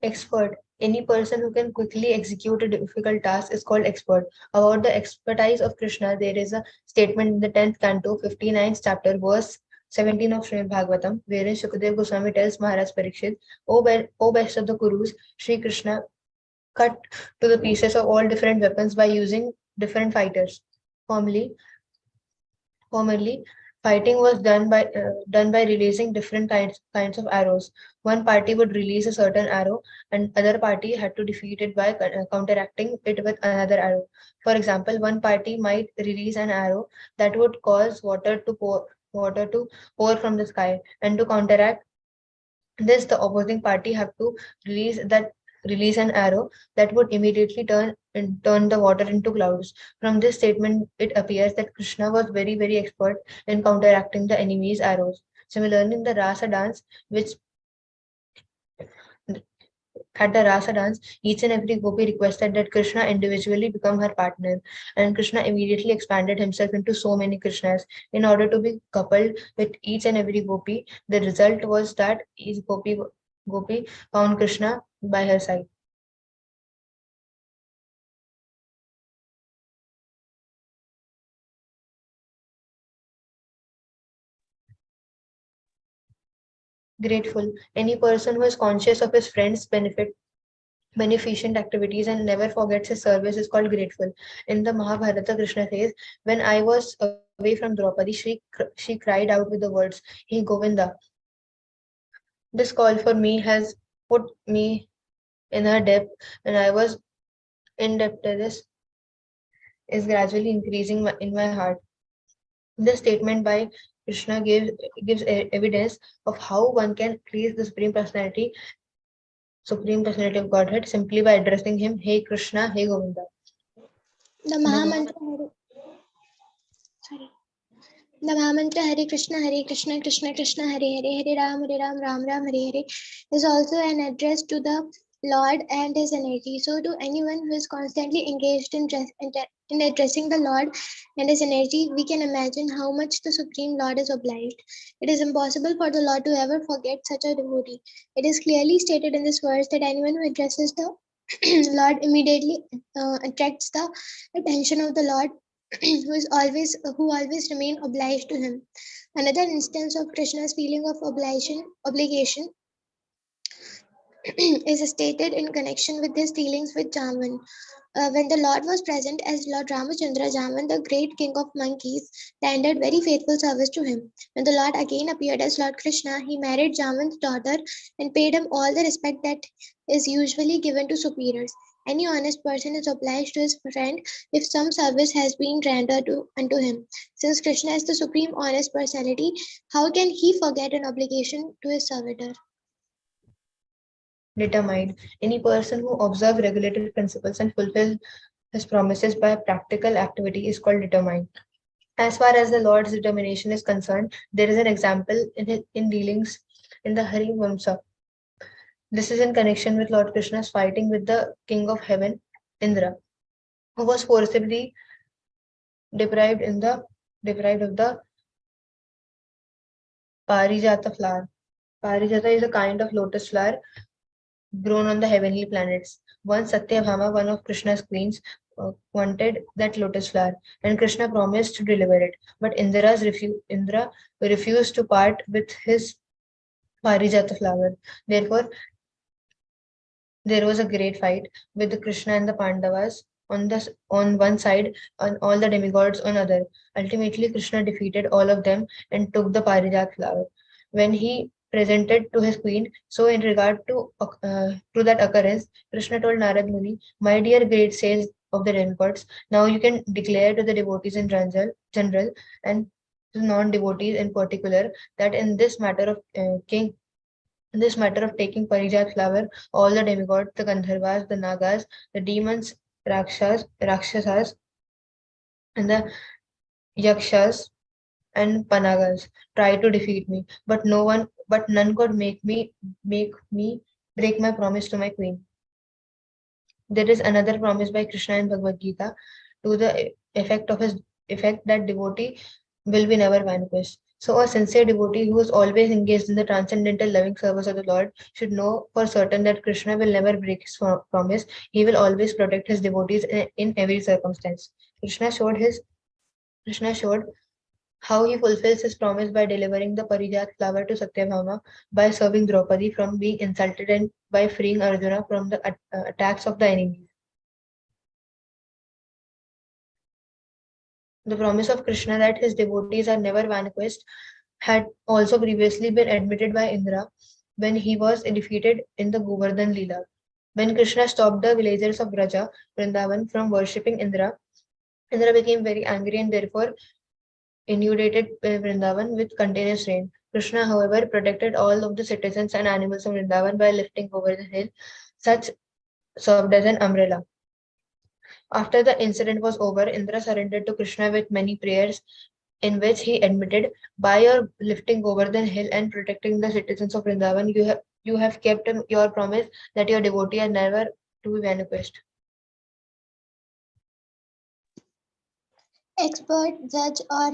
Expert. Any person who can quickly execute a difficult task is called expert. About the expertise of Krishna, there is a statement in the 10th canto, 59th chapter, verse 17 of Srimad Bhagavatam, wherein Shukadeva Goswami tells Maharaj Parikshit, O best of the Kurus, Sri Krishna cut to the pieces of all different weapons by using different fighters. Formerly, Formerly, fighting was done by releasing different kinds of arrows. One party would release a certain arrow, and other party had to defeat it by counteracting it with another arrow. For example, one party might release an arrow that would cause water to pour from the sky, and to counteract this, the opposing party have to release that release an arrow that would immediately turn the water into clouds. From this statement, it appears that Krishna was very expert in counteracting the enemy's arrows. Similarly, in the Rasa dance, which at the Rasa dance, each and every gopi requested that Krishna individually become her partner, and Krishna immediately expanded himself into so many Krishnas in order to be coupled with each and every gopi. The result was that each gopi found Krishna by her side. Grateful. Any person who is conscious of his friend's beneficent activities and never forgets his service is called grateful. In the Mahabharata, Krishna says, "When I was away from Draupadi, she cried out with the words, 'Hey Govinda.' This call for me has put me in her depth, and I was indebtedness is gradually increasing in my heart." This statement by Krishna gives evidence of how one can please the Supreme Personality of Godhead simply by addressing him, "Hey Krishna, Hey Govinda." The The Mahamantra, sorry. The Mahamantra Hare Krishna, Krishna Krishna Hare Hare, Hare Ram, Ram Ram Hare Hare is also an address to the Lord and his energy. So, to anyone who is constantly engaged in addressing the Lord and his energy, we can imagine how much the Supreme Lord is obliged. It is impossible for the Lord to ever forget such a devotee. It is clearly stated in this verse that anyone who addresses the Lord immediately attracts the attention of the Lord who always remain obliged to him. Another instance of Krishna's feeling of obligation is stated in connection with his dealings with Javan. When the Lord was present as Lord Ramachandra, Javan, the great king of monkeys, rendered very faithful service to him. When the Lord again appeared as Lord Krishna, he married Javan's daughter and paid him all the respect that is usually given to superiors. Any honest person is obliged to his friend if some service has been rendered unto him. Since Krishna is the supreme honest personality, how can he forget an obligation to his servitor? Determined. Any person who observes regulated principles and fulfills his promises by practical activity is called determined. As far as the Lord's determination is concerned, there is an example in dealings in the Hari Vamsa. This is in connection with Lord Krishna's fighting with the king of heaven, Indra, who was forcibly deprived in the deprived of the Parijata flower. Parijata is a kind of lotus flower grown on the heavenly planets. Once Satyabhama, one of Krishna's queens, wanted that lotus flower, and Krishna promised to deliver it. But Indra refused to part with his Parijata flower. Therefore, there was a great fight with the Krishna and the Pandavas on one side and all the demigods on other. Ultimately, Krishna defeated all of them and took the Parijat flower. When he presented to his queen. So, in regard to that occurrence, Krishna told Narad Muni, "My dear great sage of the demigods, now you can declare to the devotees in general and to non-devotees in particular that in this matter of taking Parijat flower, all the demigods, the Gandharvas, the Nagas, the demons, Rakshasas, and the Yakshas and Panagas tried to defeat me, but none could make me break my promise to my queen. There is another promise by Krishna in Bhagavad Gita to the effect that devotee will be never vanquished. So a sincere devotee who is always engaged in the transcendental loving service of the Lord should know for certain that Krishna will never break his promise. He will always protect his devotees in every circumstance. Krishna showed how he fulfills his promise by delivering the Parijat flower to Satyabhama, by serving Draupadi from being insulted, and by freeing Arjuna from the attacks of the enemies. The promise of Krishna that his devotees are never vanquished had also previously been admitted by Indra when he was defeated in the Govardhan Leela. When Krishna stopped the villagers of Braja, Vrindavan, from worshipping Indra, Indra became very angry and therefore inundated Vrindavan with continuous rain. Krishna, however, protected all of the citizens and animals of Vrindavan by lifting over the hill, such served as an umbrella. After the incident was over, Indra surrendered to Krishna with many prayers, in which he admitted, "By your lifting Govardhan hill and protecting the citizens of Vrindavan, you have kept your promise that your devotee are never to be vanquished." Expert, judge, or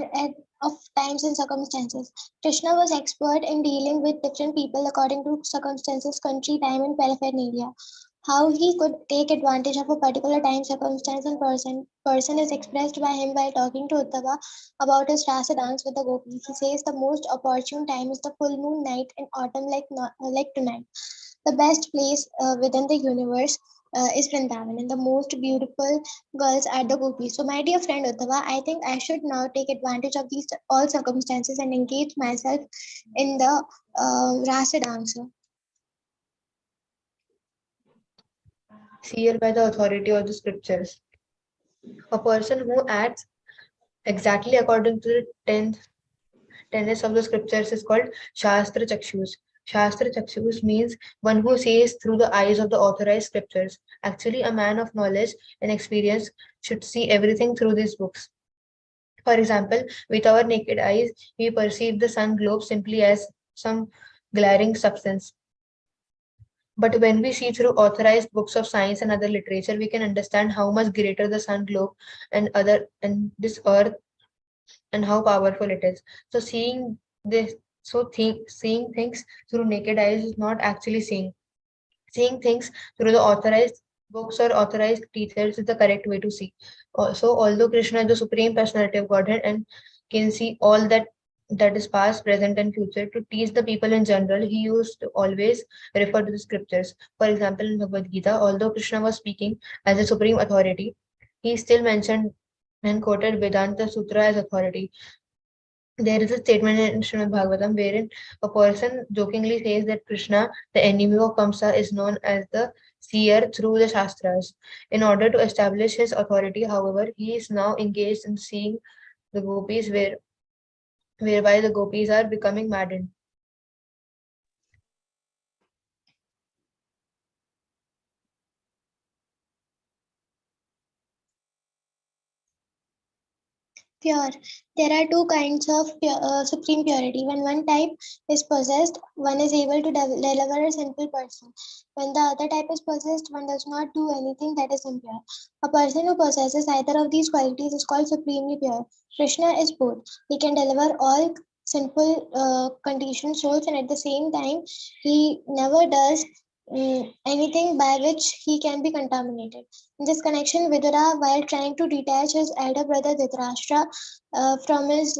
of times and circumstances. Krishna was expert in dealing with different people according to circumstances, country, time, and paraphernalia. How he could take advantage of a particular time, circumstance, and person is expressed by him while talking to Uddhava about his rasa dance with the gopis. He says the most opportune time is the full moon night in autumn, like tonight. The best place within the universe is Vrindavan, and the most beautiful girls are the gopis. So, my dear friend Uddhava, I think I should now take advantage of these all circumstances and engage myself in the rasa dance. Sealed by the authority of the scriptures. A person who acts exactly according to the tenets of the scriptures is called Shastra Chakshus. Shastra Chakshus means one who sees through the eyes of the authorized scriptures. Actually, a man of knowledge and experience should see everything through these books. For example, with our naked eyes, we perceive the sun globe simply as some glaring substance. But when we see through authorized books of science and other literature, we can understand how much greater the sun globe and this earth and how powerful it is. So seeing things through naked eyes is not actually seeing. Seeing things through the authorized books or authorized teachers is the correct way to see. So although Krishna is the supreme personality of Godhead and can see all that is past, present, and future, to teach the people in general, he used to always refer to the scriptures. For example, in Bhagavad Gita, although Krishna was speaking as a supreme authority, he still mentioned and quoted Vedanta Sutra as authority. There is a statement in Srimad Bhagavatam wherein a person jokingly says that Krishna, the enemy of Kamsa, is known as the seer through the Shastras. In order to establish his authority, however, he is now engaged in seeing the gopis whereby the gopis are becoming maddened. Pure. There are two kinds of supreme purity. When one type is possessed, one is able to deliver a sinful person. When the other type is possessed, one does not do anything that is impure. A person who possesses either of these qualities is called supremely pure. Krishna is both. He can deliver all sinful conditioned souls, and at the same time, he never does anything by which he can be contaminated. In this connection, Vidura, while trying to detach his elder brother Dhritarashtra from his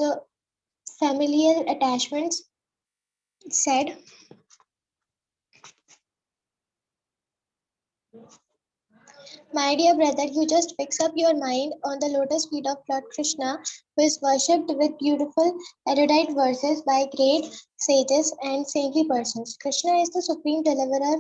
familial attachments, said, My dear brother, you just fix up your mind on the lotus feet of Lord Krishna, who is worshipped with beautiful erudite verses by great sages and saintly persons. Krishna is the supreme deliverer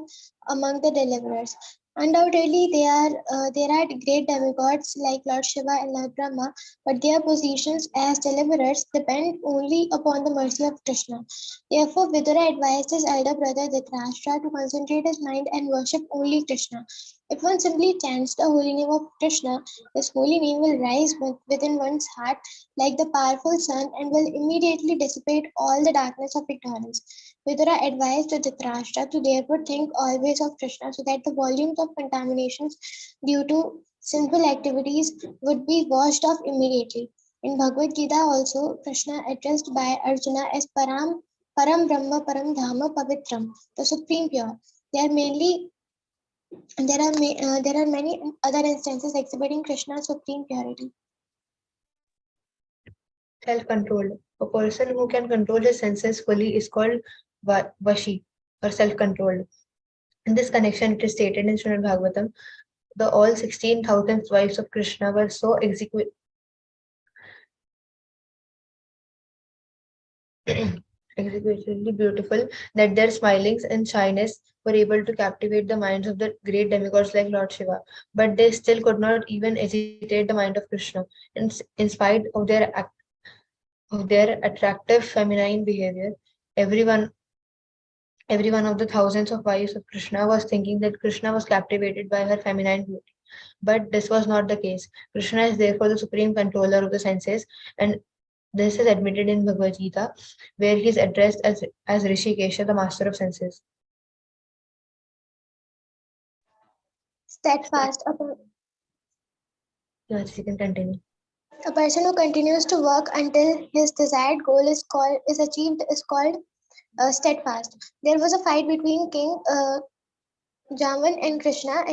among the deliverers. Undoubtedly, there are great demigods like Lord Shiva and Lord Brahma, but their positions as deliverers depend only upon the mercy of Krishna. Therefore, Vidura advised his elder brother Dhritarashtra to concentrate his mind and worship only Krishna. If one simply chants the holy name of Krishna, this holy name will rise within one's heart like the powerful sun and will immediately dissipate all the darkness of ignorance. Vidura advised Dhritarashtra to therefore think always of Krishna so that the volumes of contaminations due to sinful activities would be washed off immediately. In Bhagavad Gita also, Krishna addressed by Arjuna as Param Brahma Param Dhama Pavitram, the supreme pure. They are mainly there are many other instances exhibiting Krishna's supreme purity. Self-controlled. A person who can control his senses fully is called Vashi or self-controlled. In this connection, it is stated in Srimad Bhagavatam, the all 16,000 wives of Krishna were so exquisitely beautiful that their smilings and shyness were able to captivate the minds of the great demigods like Lord Shiva. But they still could not even agitate the mind of Krishna. In spite of their attractive feminine behavior, everyone every one of the thousands of wives of Krishna was thinking that Krishna was captivated by her feminine beauty. But this was not the case. Krishna is therefore the supreme controller of the senses, and this is admitted in Bhagavad Gita, where he is addressed as Rishikesha, the master of senses. Steadfast. Yes, you can continue. A person who continues to work until his desired goal is achieved is called steadfast. There was a fight between King Jaman and Krishna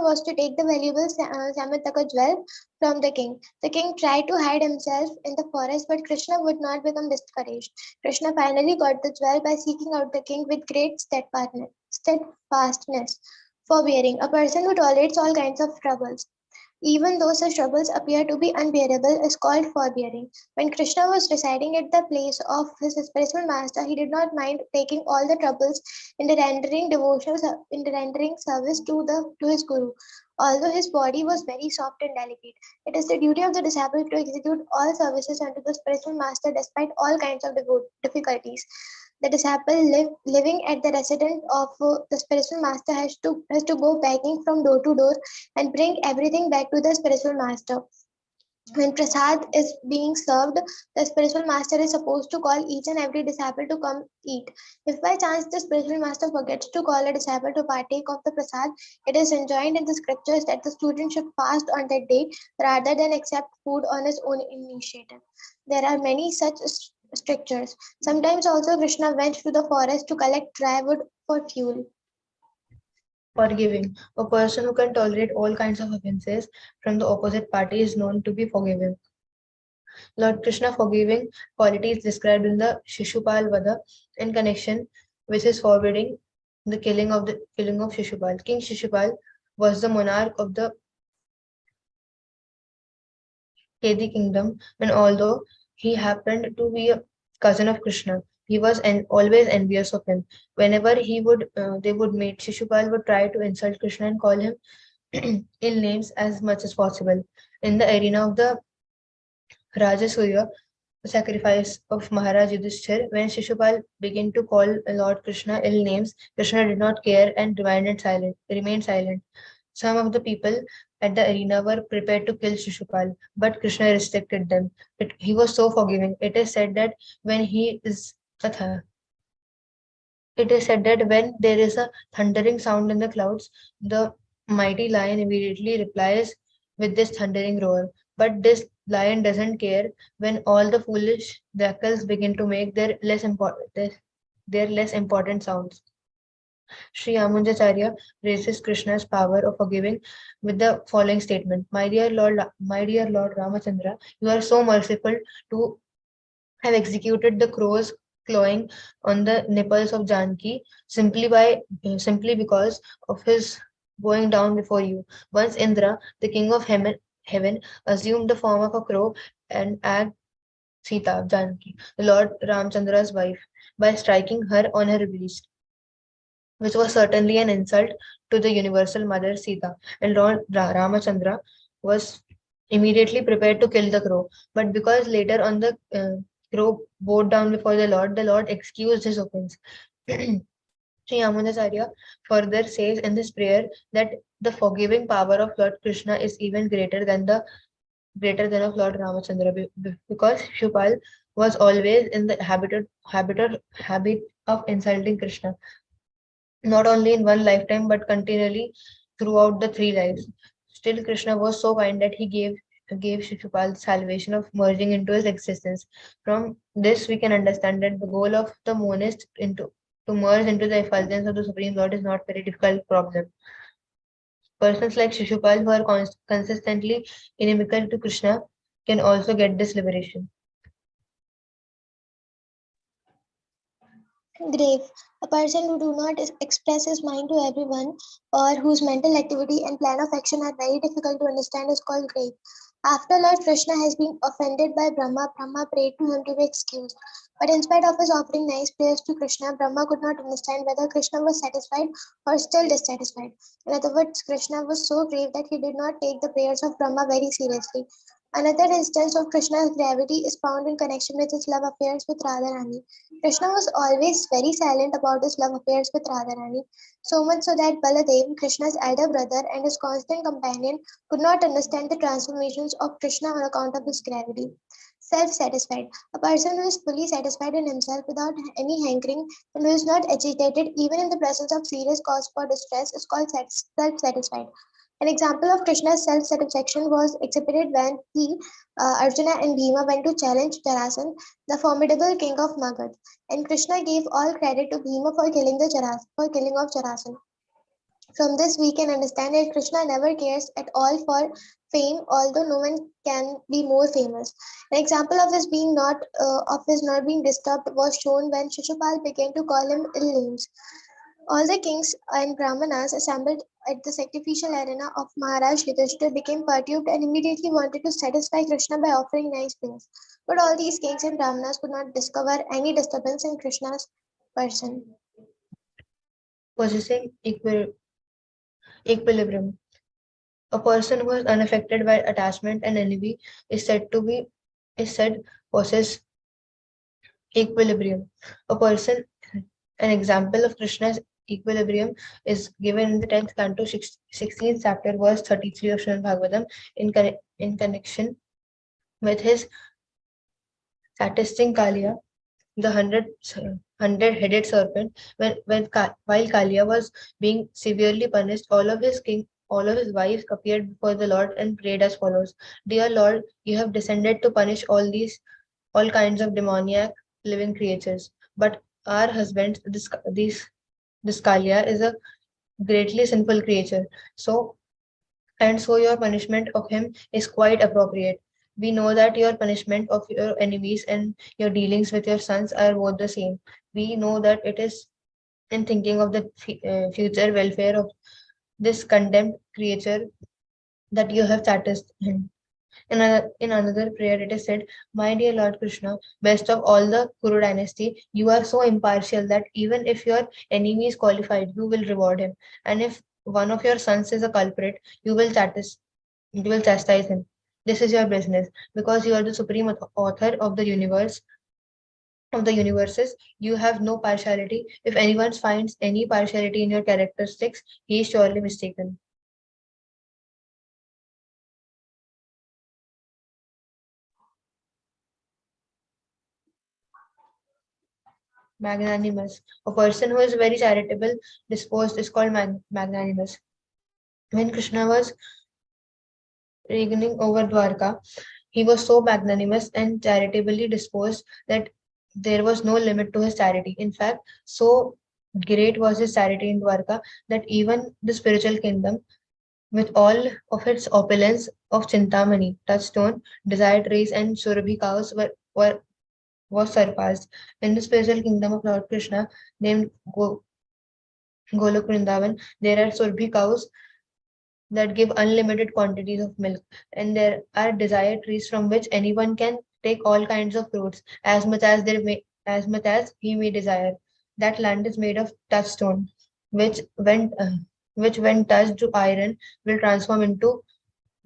was to take the valuable Samataka jewel from the king. The king tried to hide himself in the forest, but Krishna would not become discouraged. Krishna finally got the jewel by seeking out the king with great steadfastness, forbearing, a person who tolerates all kinds of troubles. Even though such troubles appear to be unbearable, is called forbearing. When Krishna was residing at the place of his spiritual master, he did not mind taking all the troubles in the in the rendering service to his guru. Although his body was very soft and delicate, it is the duty of the disciple to execute all services unto the spiritual master despite all kinds of difficulties. The disciple living at the residence of the spiritual master has to go begging from door to door and bring everything back to the spiritual master. When prasad is being served, the spiritual master is supposed to call each and every disciple to come eat. If by chance the spiritual master forgets to call a disciple to partake of the prasad, it is enjoined in the scriptures that the student should fast on that day rather than accept food on his own initiative. There are many such strictures. Sometimes also Krishna went to the forest to collect dry wood for fuel. Forgiving. A person who can tolerate all kinds of offenses from the opposite party is known to be forgiving. Lord Krishna forgiving quality is described in the Shishupal Vada in connection with his forbidding the killing of Shishupal. King Shishupal was the monarch of the Kedi kingdom, and although he happened to be a cousin of Krishna, he was always envious of him. Whenever they would meet, Shishupal would try to insult Krishna and call him ill names as much as possible. In the arena of the Rajasuya, sacrifice of Maharaj Yudhishthir, when Shishupal began to call Lord Krishna ill names, Krishna did not care and remained silent. Some of the people at the arena were prepared to kill Shishupal, but Krishna restricted them. He was so forgiving. When he is Katha, it is said that when there is a thundering sound in the clouds, the mighty lion immediately replies with this thundering roar. But this lion doesn't care when all the foolish jackals begin to make their less important sounds. Sri Amunjacharya praises Krishna's power of forgiving with the following statement: My dear Lord Ramachandra, you are so merciful to have executed the crows clawing on the nipples of Janki simply because of his bowing down before you. Once Indra, the king of heaven, assumed the form of a crow and attacked Sita, Janaki, the Lord Ramchandra's wife, by striking her on her breast, which was certainly an insult to the universal mother Sita. And Lord Ramachandra was immediately prepared to kill the crow. But because later on the crow bowed down before the Lord excused his offense. Sri Yamunacharya further says in this prayer that the forgiving power of Lord Krishna is even greater than of Lord Ramachandra because Shupal was always in the habit of insulting Krishna, not only in one lifetime but continually throughout the three lives. Still, Krishna was so kind that he gave Shishupal the salvation of merging into his existence. From this, we can understand that the goal of the monist to merge into the effulgence of the Supreme Lord is not very difficult problem. Persons like Shishupal who are consistently inimical to Krishna can also get this liberation. Grave. A person who do not express his mind to everyone or whose mental activity and plan of action are very difficult to understand is called grave. After Lord Krishna has been offended by Brahma, Brahma prayed to him to be excused. But in spite of his offering nice prayers to Krishna, Brahma could not understand whether Krishna was satisfied or still dissatisfied. In other words, Krishna was so grave that he did not take the prayers of Brahma very seriously. Another instance of Krishna's gravity is found in connection with his love affairs with Radharani. Krishna was always very silent about his love affairs with Radharani, so much so that Baladev, Krishna's elder brother and his constant companion, could not understand the transformations of Krishna on account of his gravity. Self satisfied. A person who is fully satisfied in himself without any hankering and who is not agitated even in the presence of serious cause for distress is called self satisfied. An example of Krishna's self satisfaction was exhibited when Arjuna and Bhima went to challenge Jarasan, the formidable king of Magad, and Krishna gave all credit to Bhima for killing of Jarasan. From this, we can understand that Krishna never cares at all for fame, although no one can be more famous. An example of his not being disturbed was shown when Shishupal began to call him ill names. All the kings and Brahmanas assembled at the sacrificial arena of Maharaj Yudhishthir became perturbed and immediately wanted to satisfy Krishna by offering nice prayers. But all these kings and Brahmanas could not discover any disturbance in Krishna's person. Possessing equilibrium. A person who is unaffected by attachment and envy is said to be is said possess equilibrium. A person, an example of Krishna's equilibrium is given in the 10th canto, 16th chapter, verse 33 of Srimad Bhagavatam, in connection with his satisfying Kalia, the hundred-headed serpent. While Kalia was being severely punished, all of his wives appeared before the Lord and prayed as follows: Dear Lord, you have descended to punish all kinds of demoniac living creatures, but our husbands, this Kalia is a greatly sinful creature. So your punishment of him is quite appropriate. We know that your punishment of your enemies and your dealings with your sons are both the same. We know that it is in thinking of the future welfare of this condemned creature that you have chastened him. In another prayer, it is said, My dear Lord Krishna, best of all the Kuru dynasty, you are so impartial that even if your enemy is qualified, you will reward him. And if one of your sons is a culprit, you will chastise him. This is your business. Because you are the supreme author of the universes, you have no partiality. If anyone finds any partiality in your characteristics, he is surely mistaken. Magnanimous. A person who is very charitable disposed is called magnanimous. When Krishna was reigning over Dwarka, he was so magnanimous and charitably disposed that there was no limit to his charity. In fact, so great was his charity in Dwarka that even the spiritual kingdom, with all of its opulence of Chintamani, touchstone, desired rays, and Surabhi cows was surpassed. In the spiritual kingdom of Lord Krishna, named Golok Vrindavan, there are Surabhi cows that give unlimited quantities of milk, and there are desire trees from which anyone can take all kinds of fruits as much as as much as he may desire. That land is made of touchstone, which when touched to iron will transform into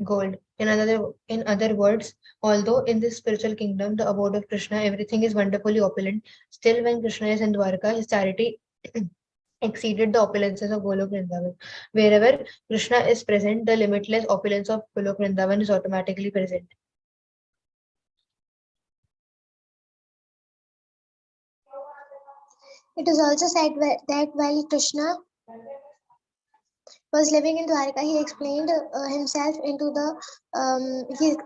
gold. In other words, although in this spiritual kingdom, the abode of Krishna, everything is wonderfully opulent, still when Krishna is in Dwarka, his charity exceeded the opulences of Golok Vrindavan. Wherever Krishna is present, the limitless opulence of Golok Vrindavan is automatically present. It is also said that while Krishna was living in Dwarka, he explained himself into the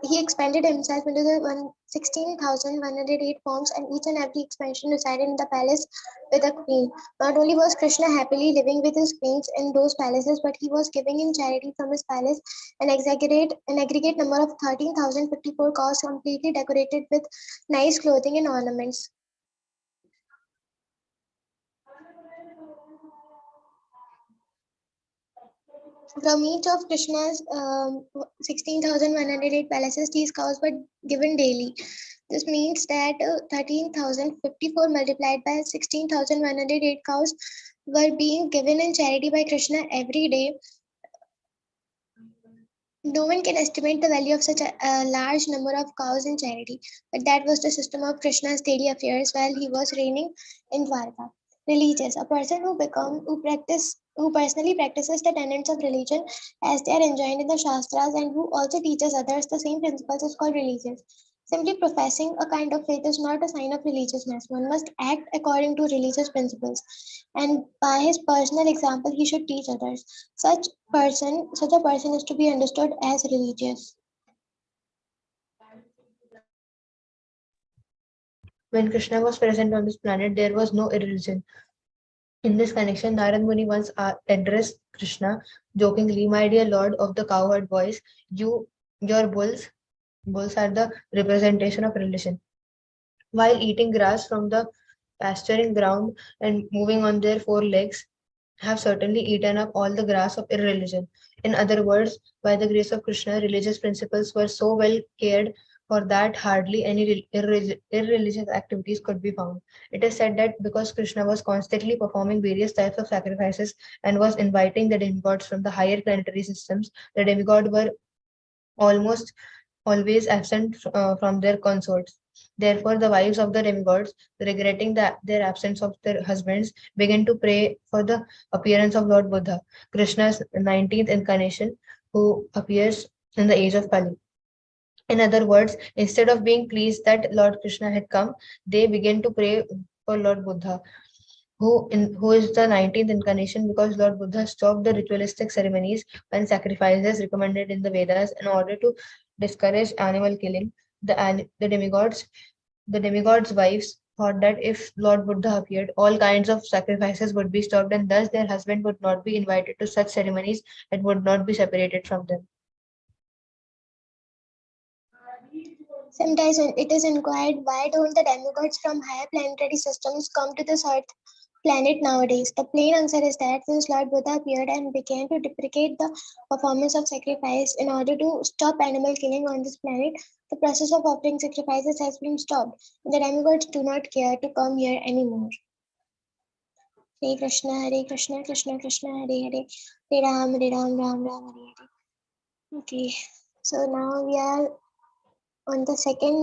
he expanded himself into the 16,108 forms, and each and every expansion resided in the palace with a queen. Not only was Krishna happily living with his queens in those palaces, but he was giving in charity from his palace an aggregate number of 13,054 cows completely decorated with nice clothing and ornaments. From each of Krishna's 16,108 palaces, these cows were given daily. This means that 13,054 multiplied by 16,108 cows were being given in charity by Krishna every day. No one can estimate the value of such a large number of cows in charity, but that was the system of Krishna's daily affairs while he was reigning in Dwarka. Religious, a person who personally practices the tenets of religion as they are enjoined in the Shastras and who also teaches others the same principles is called religious. Simply professing a kind of faith is not a sign of religiousness. One must act according to religious principles, and by his personal example, he should teach others. Such a person is to be understood as religious. When Krishna was present on this planet, there was no irreligion. In this connection, Narad Muni once addressed Krishna jokingly, "My dear Lord of the cowherd voice, your bulls are the representation of religion. While eating grass from the pasturing ground and moving on their four legs, have certainly eaten up all the grass of irreligion." In other words, by the grace of Krishna, religious principles were so well cared for that hardly any irreligious activities could be found. It is said that because Krishna was constantly performing various types of sacrifices and was inviting the demigods from the higher planetary systems, the demigods were almost always absent from their consorts. Therefore, the wives of the demigods, regretting their absence of their husbands, began to pray for the appearance of Lord Buddha, Krishna's 19th incarnation, who appears in the age of Kali. In other words, instead of being pleased that Lord Krishna had come, they began to pray for Lord Buddha, who is the 19th incarnation, because Lord Buddha stopped the ritualistic ceremonies and sacrifices recommended in the Vedas in order to discourage animal killing. The demigods' wives thought that if Lord Buddha appeared, all kinds of sacrifices would be stopped, and thus their husband would not be invited to such ceremonies and would not be separated from them. Sometimes it is inquired, why don't the demigods from higher planetary systems come to this Earth planet nowadays? The plain answer is that since Lord Buddha appeared and began to deprecate the performance of sacrifice in order to stop animal killing on this planet, the process of offering sacrifices has been stopped. The demigods do not care to come here anymore. Hare Krishna, Krishna Krishna, Hare Hare, Hare Ram, Ram Ram, Hare Hare. Okay, so now we are on the second